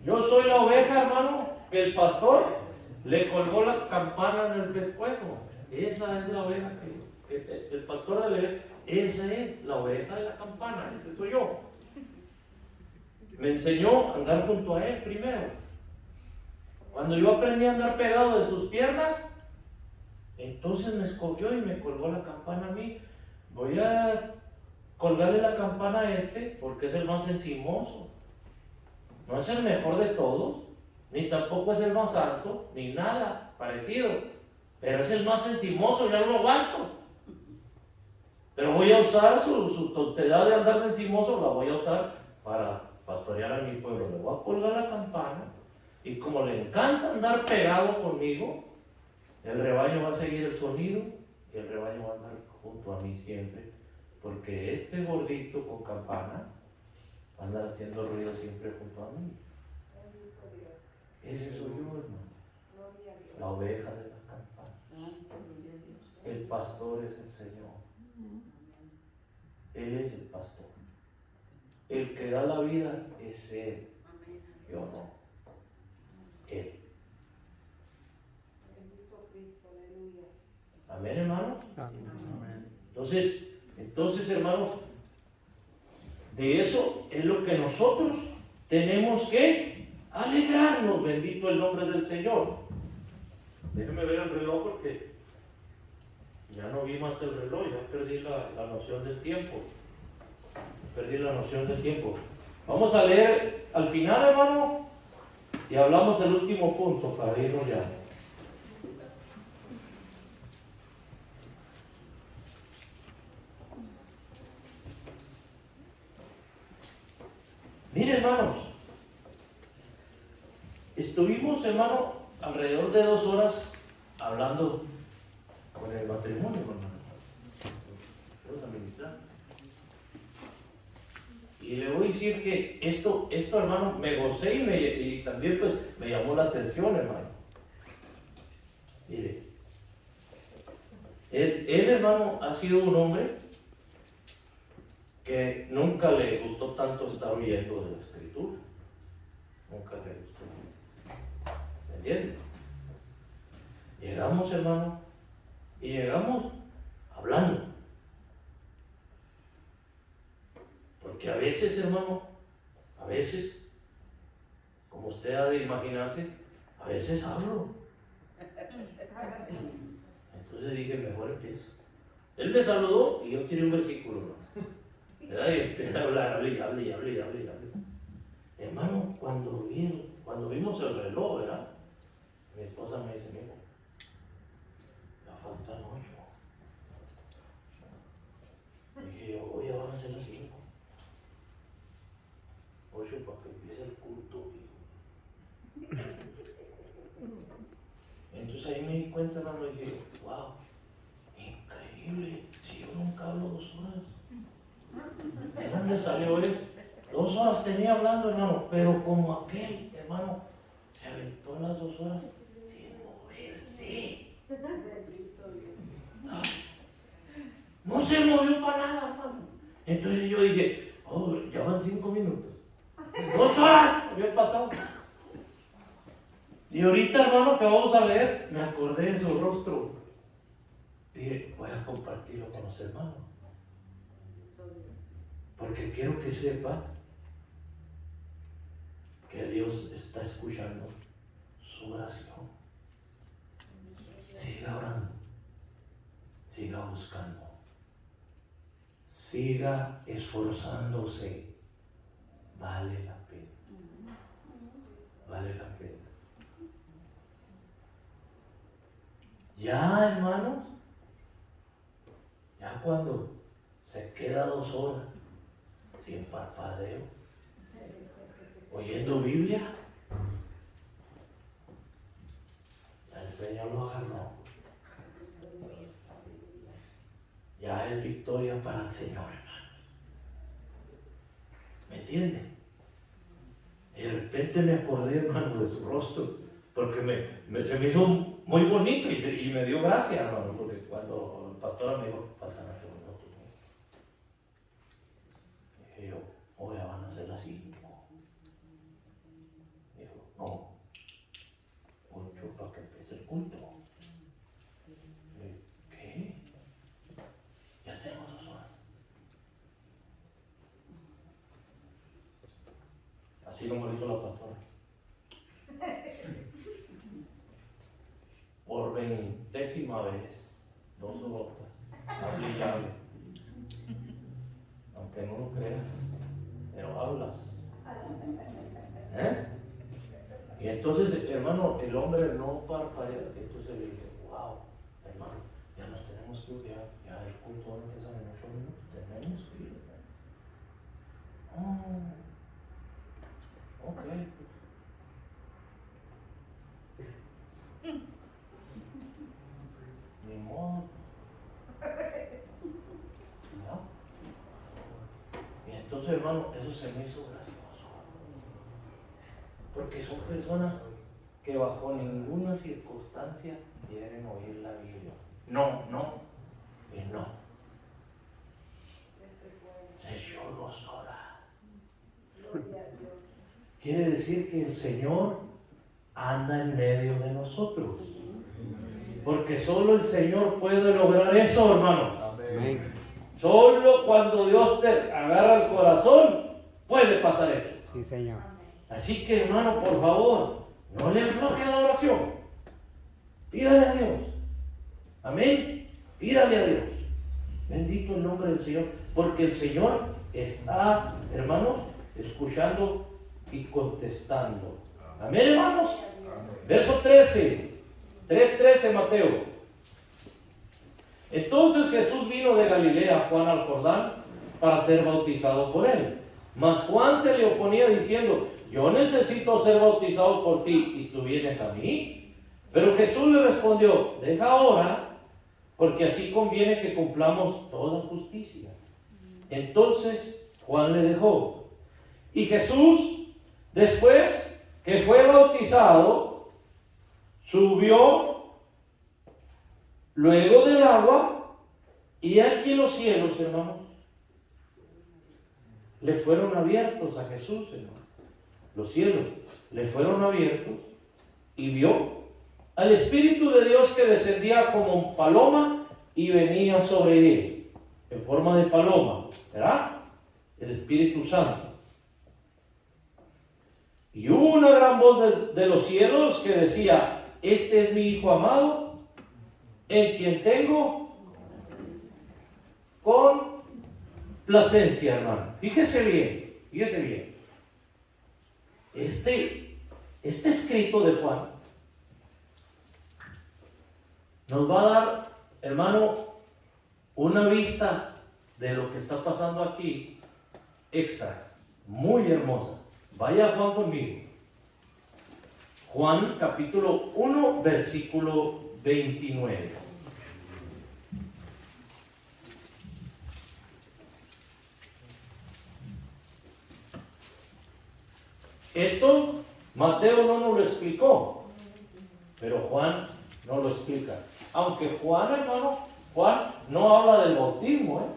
Yo soy la oveja, hermano, que el pastor le colgó la campana en el pescuezo. Esa es la oveja que el pastor de la oveja. Esa es la oveja de la campana, ese soy yo. Me enseñó a andar junto a él primero. Cuando yo aprendí a andar pegado de sus piernas, entonces me escogió y me colgó la campana a mí. Voy a colgarle la campana a este porque es el más encimoso. No es el mejor de todos, ni tampoco es el más alto, ni nada parecido. Pero es el más encimoso, ya no lo aguanto. Pero voy a usar su tontería de andar de encimoso, la voy a usar para pastorear a mi pueblo. Le voy a colgar la campana y como le encanta andar pegado conmigo, el rebaño va a seguir el sonido y el rebaño va a andar junto a mí siempre. Porque este gordito con campana va a andar haciendo ruido siempre junto a mí. Ese soy yo, hermano. La oveja de la campana. El pastor es el Señor. Él es el pastor. El que da la vida es Él. Yo no. Él. Amén, hermanos. Amén. Entonces, hermanos, de eso es lo que nosotros tenemos que alegrarnos. Bendito el nombre del Señor. Déjenme ver el reloj porque ya no vi más el reloj, ya perdí la noción del tiempo. Perdí la noción del tiempo. Vamos a leer al final, hermano, y hablamos del último punto para irnos ya. Miren, hermanos, estuvimos, hermano, alrededor de 2 horas hablando con el matrimonio, hermano. Vamos a ministrar. Y le voy a decir que esto hermano, me gocé y también pues me llamó la atención, hermano. Mire, él, hermano, ha sido un hombre que nunca le gustó tanto estar oyendo de la Escritura. Nunca le gustó. ¿Me entiendes? Llegamos, hermano, y llegamos hablando. Porque a veces, hermano, a veces, como usted ha de imaginarse, a veces hablo. Entonces dije, mejor empiezo. Él me saludó y yo tiré un versículo, ¿no? ¿Verdad? Y empecé a hablar, hable. Hermano, cuando vimos el reloj, ¿verdad? Mi esposa me dice, mira, ya faltan 8. Dije yo, oye, van a ser las 5. 8 para que empiece el culto. Entonces ahí me di cuenta, hermano, y dije, wow, increíble, si yo nunca hablo 2 horas. ¿De dónde salió él? 2 horas tenía hablando, hermano, pero como aquel, hermano, se aventó las 2 horas sin moverse. No se movió para nada, hermano. Entonces yo dije, oh, ya van 5 minutos. 2 horas había pasado. Y ahorita, hermano, que vamos a leer, me acordé de su rostro. Dije, voy a compartirlo con los hermanos. Porque quiero que sepa que Dios está escuchando su oración. Siga orando, siga buscando, siga esforzándose. Vale la pena. Vale la pena. Ya, hermanos, ya cuando se queda 2 horas sin parpadeo, oyendo Biblia, ya el Señor lo agarró. Ya es victoria para el Señor, hermano. ¿Me entiende? Y de repente me acordé, hermano, de su rostro, porque se me hizo muy bonito y me dio gracia, hermano, porque cuando el pastor me dijo, faltan 8 minutos, dije yo, oh, ya van a ser las 5. Dijo, no, 8 para que empiece el culto. Dije, ¿qué? Ya tenemos 2 horas. Así como lo hizo la pastora. Por 20ª vez, 2 horas, hable y hable. Aunque no lo creas, pero hablas. ¿Eh? Y entonces, hermano, el hombre no parpadea. Entonces le dije, wow, hermano, ya nos tenemos que ir, ya el culto va a empezar en 8 minutos, tenemos que ir. Ok. Ni modo. ¿No? Y entonces, hermano, eso se me hizo gracioso. Porque son personas que bajo ninguna circunstancia quieren oír la Biblia. No y no. Se echó 2 horas. Quiere decir que el Señor anda en medio de nosotros. Porque solo el Señor puede lograr eso, hermano. Amén. Solo cuando Dios te agarra el corazón puede pasar eso. Sí, Señor. Así que, hermano, por favor, no le afloje a la oración. Pídale a Dios. Amén. Pídale a Dios. Bendito el nombre del Señor. Porque el Señor está, hermanos, escuchando y contestando. Amén, hermanos. Verso 13. 3:13, Mateo. Entonces Jesús vino de Galilea a Juan al Jordán para ser bautizado por él. Mas Juan se le oponía diciendo: yo necesito ser bautizado por ti y tú vienes a mí. Pero Jesús le respondió: deja ahora, porque así conviene que cumplamos toda justicia. Entonces Juan le dejó. Y Jesús, después que fue bautizado, subió luego del agua, y aquí los cielos, hermanos, le fueron abiertos a Jesús, hermano. Los cielos le fueron abiertos y vio al Espíritu de Dios que descendía como paloma y venía sobre él, en forma de paloma, ¿verdad? El Espíritu Santo. Y hubo una gran voz de los cielos que decía: este es mi Hijo amado, en quien tengo complacencia, hermano. Fíjese bien, fíjese bien. Este escrito de Juan nos va a dar, hermano, una vista de lo que está pasando aquí extra, muy hermosa. Vaya Juan conmigo. Juan capítulo 1, versículo 29. Esto Mateo no nos lo explicó, pero Juan no lo explica. Aunque Juan, hermano, Juan no habla del bautismo,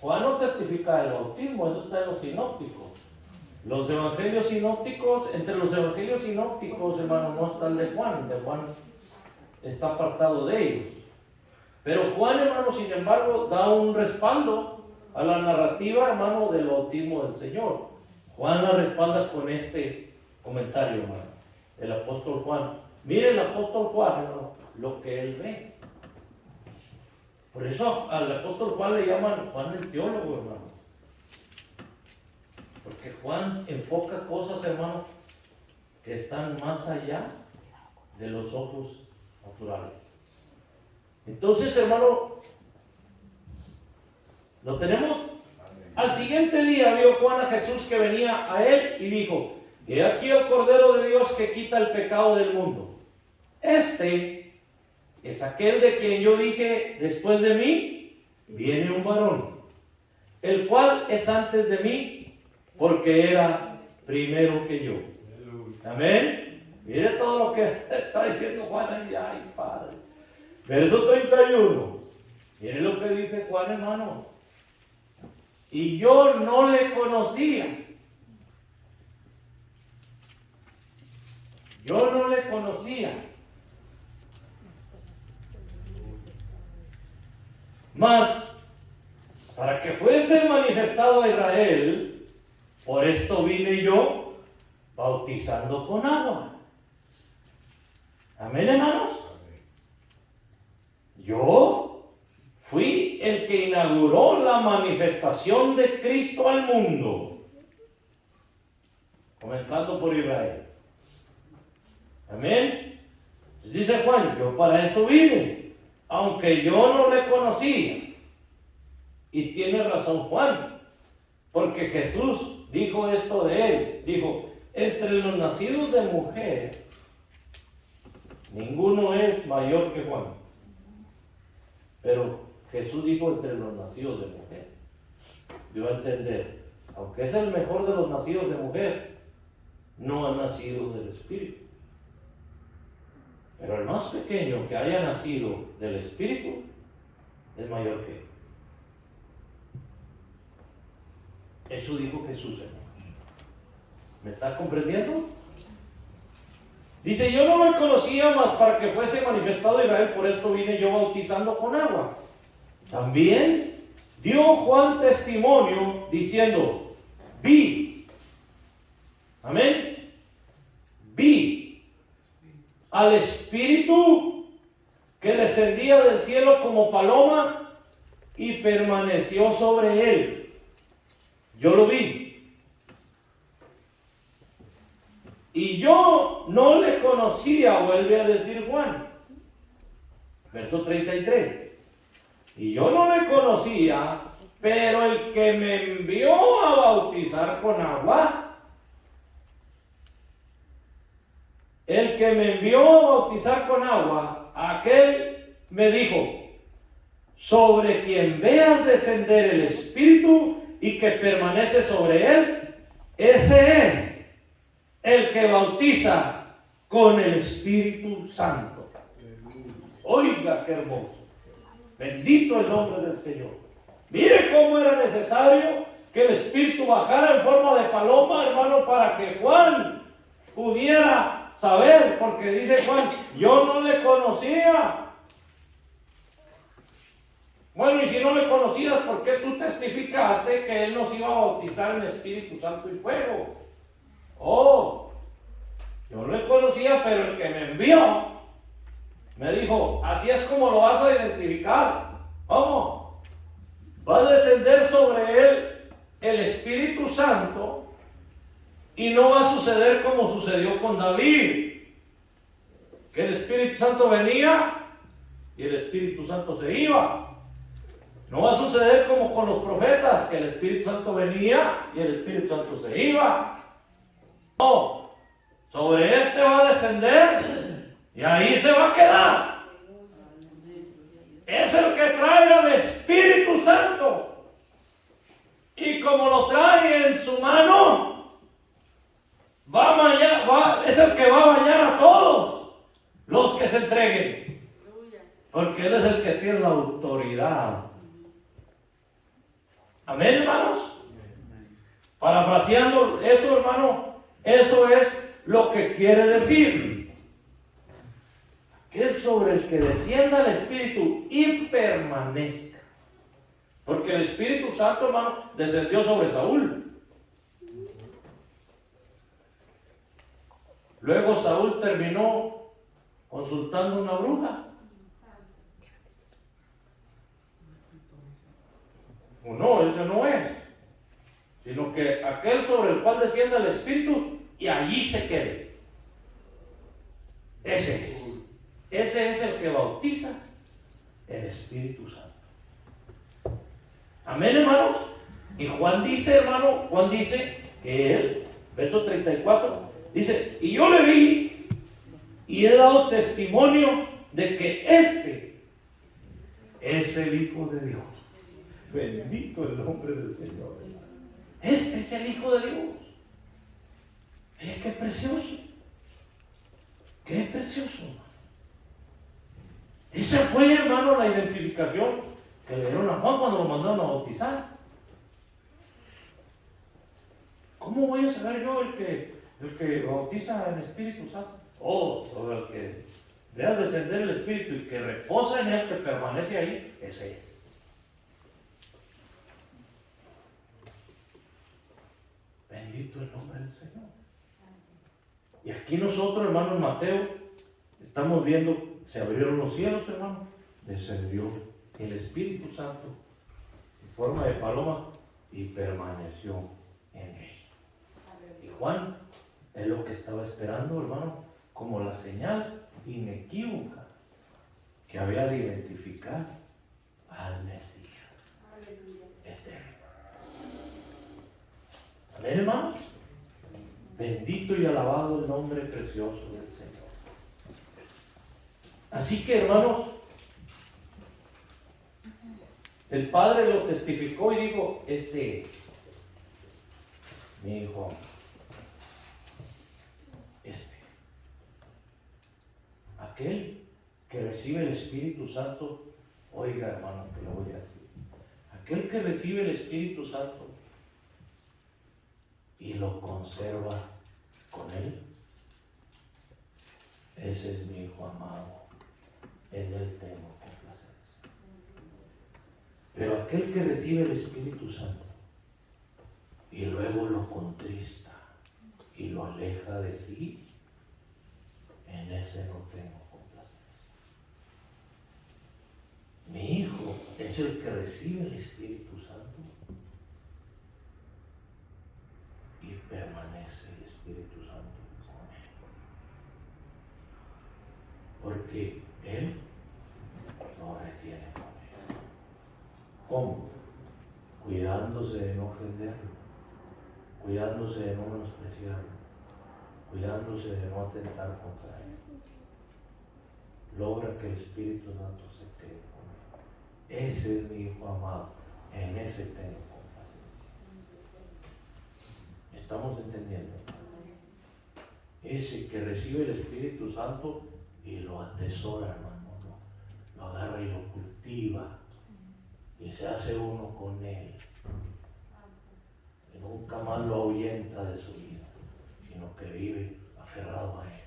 Juan no testifica del bautismo, eso está en los sinópticos. Los evangelios sinópticos, entre los evangelios sinópticos, hermano, no está el de Juan está apartado de ellos. Pero Juan, hermano, sin embargo, da un respaldo a la narrativa, hermano, del bautismo del Señor. Juan la respalda con este comentario, hermano. El apóstol Juan. Mire el apóstol Juan, hermano, lo que él ve. Por eso al apóstol Juan le llaman Juan el teólogo, hermano. Porque Juan enfoca cosas, hermano, que están más allá de los ojos naturales. Entonces, hermano, ¿lo tenemos? Al siguiente día vio Juan a Jesús que venía a él y dijo: he aquí el Cordero de Dios que quita el pecado del mundo. Este es aquel de quien yo dije: después de mí viene un varón, el cual es antes de mí, porque era primero que yo. Amén. Mire todo lo que está diciendo Juan ahí. Ay, Padre. Verso 31. Mire lo que dice Juan, hermano. Y yo no le conocía. Yo no le conocía. Mas, para que fuese manifestado a Israel, por esto vine yo bautizando con agua. Amén, hermanos. Yo fui el que inauguró la manifestación de Cristo al mundo, comenzando por Israel. Amén. Dice Juan: yo para eso vine, aunque yo no le conocía. Y tiene razón Juan, porque Jesús dijo esto de él. Dijo: entre los nacidos de mujer, ninguno es mayor que Juan. Pero Jesús dijo: entre los nacidos de mujer. Dio a entender, aunque es el mejor de los nacidos de mujer, no ha nacido del Espíritu. Pero el más pequeño que haya nacido del Espíritu es mayor que él. Eso dijo Jesús, hermano. ¿Me está comprendiendo? Dice, yo no me conocía más para que fuese manifestado Israel, por esto vine yo bautizando con agua. También dio Juan testimonio diciendo, vi, amén, vi al Espíritu que descendía del cielo como paloma y permaneció sobre él. Yo lo vi. Y yo no le conocía, vuelve a decir Juan, verso 33. Y yo no le conocía, pero el que me envió a bautizar con agua, aquel me dijo, sobre quien veas descender el Espíritu y que permanece sobre él, ese es el que bautiza con el Espíritu Santo. Oiga qué hermoso. Bendito el nombre del Señor. Mire cómo era necesario que el Espíritu bajara en forma de paloma, hermano, para que Juan pudiera saber, porque dice Juan, yo no le conocía. Bueno, y si no le conocías, ¿por qué tú testificaste que él nos iba a bautizar en Espíritu Santo y fuego? Oh, yo no le conocía, pero el que me envió me dijo, así es como lo vas a identificar. ¿Cómo? Va a descender sobre él el Espíritu Santo y no va a suceder como sucedió con David, que el Espíritu Santo venía y el Espíritu Santo se iba. No va a suceder como con los profetas, que el Espíritu Santo venía y el Espíritu Santo se iba. No, sobre este va a descender y ahí se va a quedar. Es el que trae al Espíritu Santo. Y como lo trae en su mano, es el que va a bañar a todos los que se entreguen. Porque Él es el que tiene la autoridad. Amén, hermanos. Parafraseando eso, hermano, eso es lo que quiere decir. Aquel sobre el que descienda el Espíritu y permanezca. Porque el Espíritu Santo, hermano, descendió sobre Saúl. Luego Saúl terminó consultando una bruja. O no, eso no es. Sino que aquel sobre el cual descienda el Espíritu y allí se quede. Ese es. Ese es el que bautiza el Espíritu Santo. Amén, hermanos. Y Juan dice, hermano, Juan dice que él, verso 34, dice, y yo le vi y he dado testimonio de que este es el Hijo de Dios. Bendito el nombre del Señor. Este es el Hijo de Dios. Qué precioso. Qué precioso. Esa fue, hermano, la identificación que le dieron a Juan cuando lo mandaron a bautizar. ¿Cómo voy a saber yo el que bautiza en Espíritu Santo? Oh, sobre el que vea descender el Espíritu y que reposa en él, que permanece ahí, ese es. Bendito el nombre del Señor. Y aquí nosotros, hermanos, en Mateo, estamos viendo, se abrieron los cielos, hermano, descendió el Espíritu Santo en forma de paloma y permaneció en él. Y Juan es lo que estaba esperando, hermano, como la señal inequívoca que había de identificar al Mesías eterno. Amén, hermanos. Bendito y alabado el nombre precioso del Señor. Así que, hermanos, el Padre lo testificó y dijo, este es mi Hijo. Aquel que recibe el Espíritu Santo, oiga, hermano, que lo voy a decir. Aquel que recibe el Espíritu Santo y lo conserva con él, ese es mi Hijo amado, en Él tengo complacencia. Pero aquel que recibe el Espíritu Santo y luego lo contrista y lo aleja de sí, en ese no tengo complacencia. Mi Hijo es el que recibe el Espíritu Santo y permanece el Espíritu Santo con él. Porque Él no retiene promesa. ¿Cómo? Cuidándose de no ofenderlo, cuidándose de no menospreciarlo, cuidándose de no atentar contra Él. Logra que el Espíritu Santo se quede con Él. Ese es mi Hijo amado, en ese tengo complacencia. ¿Estamos entendiendo? Ese que recibe el Espíritu Santo y lo atesora, hermano, lo agarra y lo cultiva y se hace uno con Él. Y nunca más lo ahuyenta de su vida, sino que vive aferrado a Él.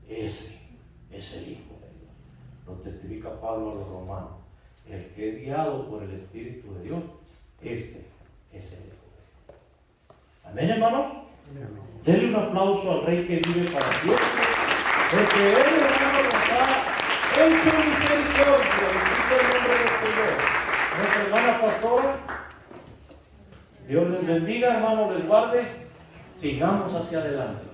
Ese es el Hijo de Dios. Lo testifica Pablo a los romanos. El que es guiado por el Espíritu de Dios, este es el Hijo de Dios. Amén, hermano. Denle un aplauso al Rey que vive para siempre. Porque Él, hermano, nos ha hecho misericordia. Bendito el nombre del Señor. Nuestra hermana pastora, Dios les bendiga, hermano, les guarde. Sigamos hacia adelante.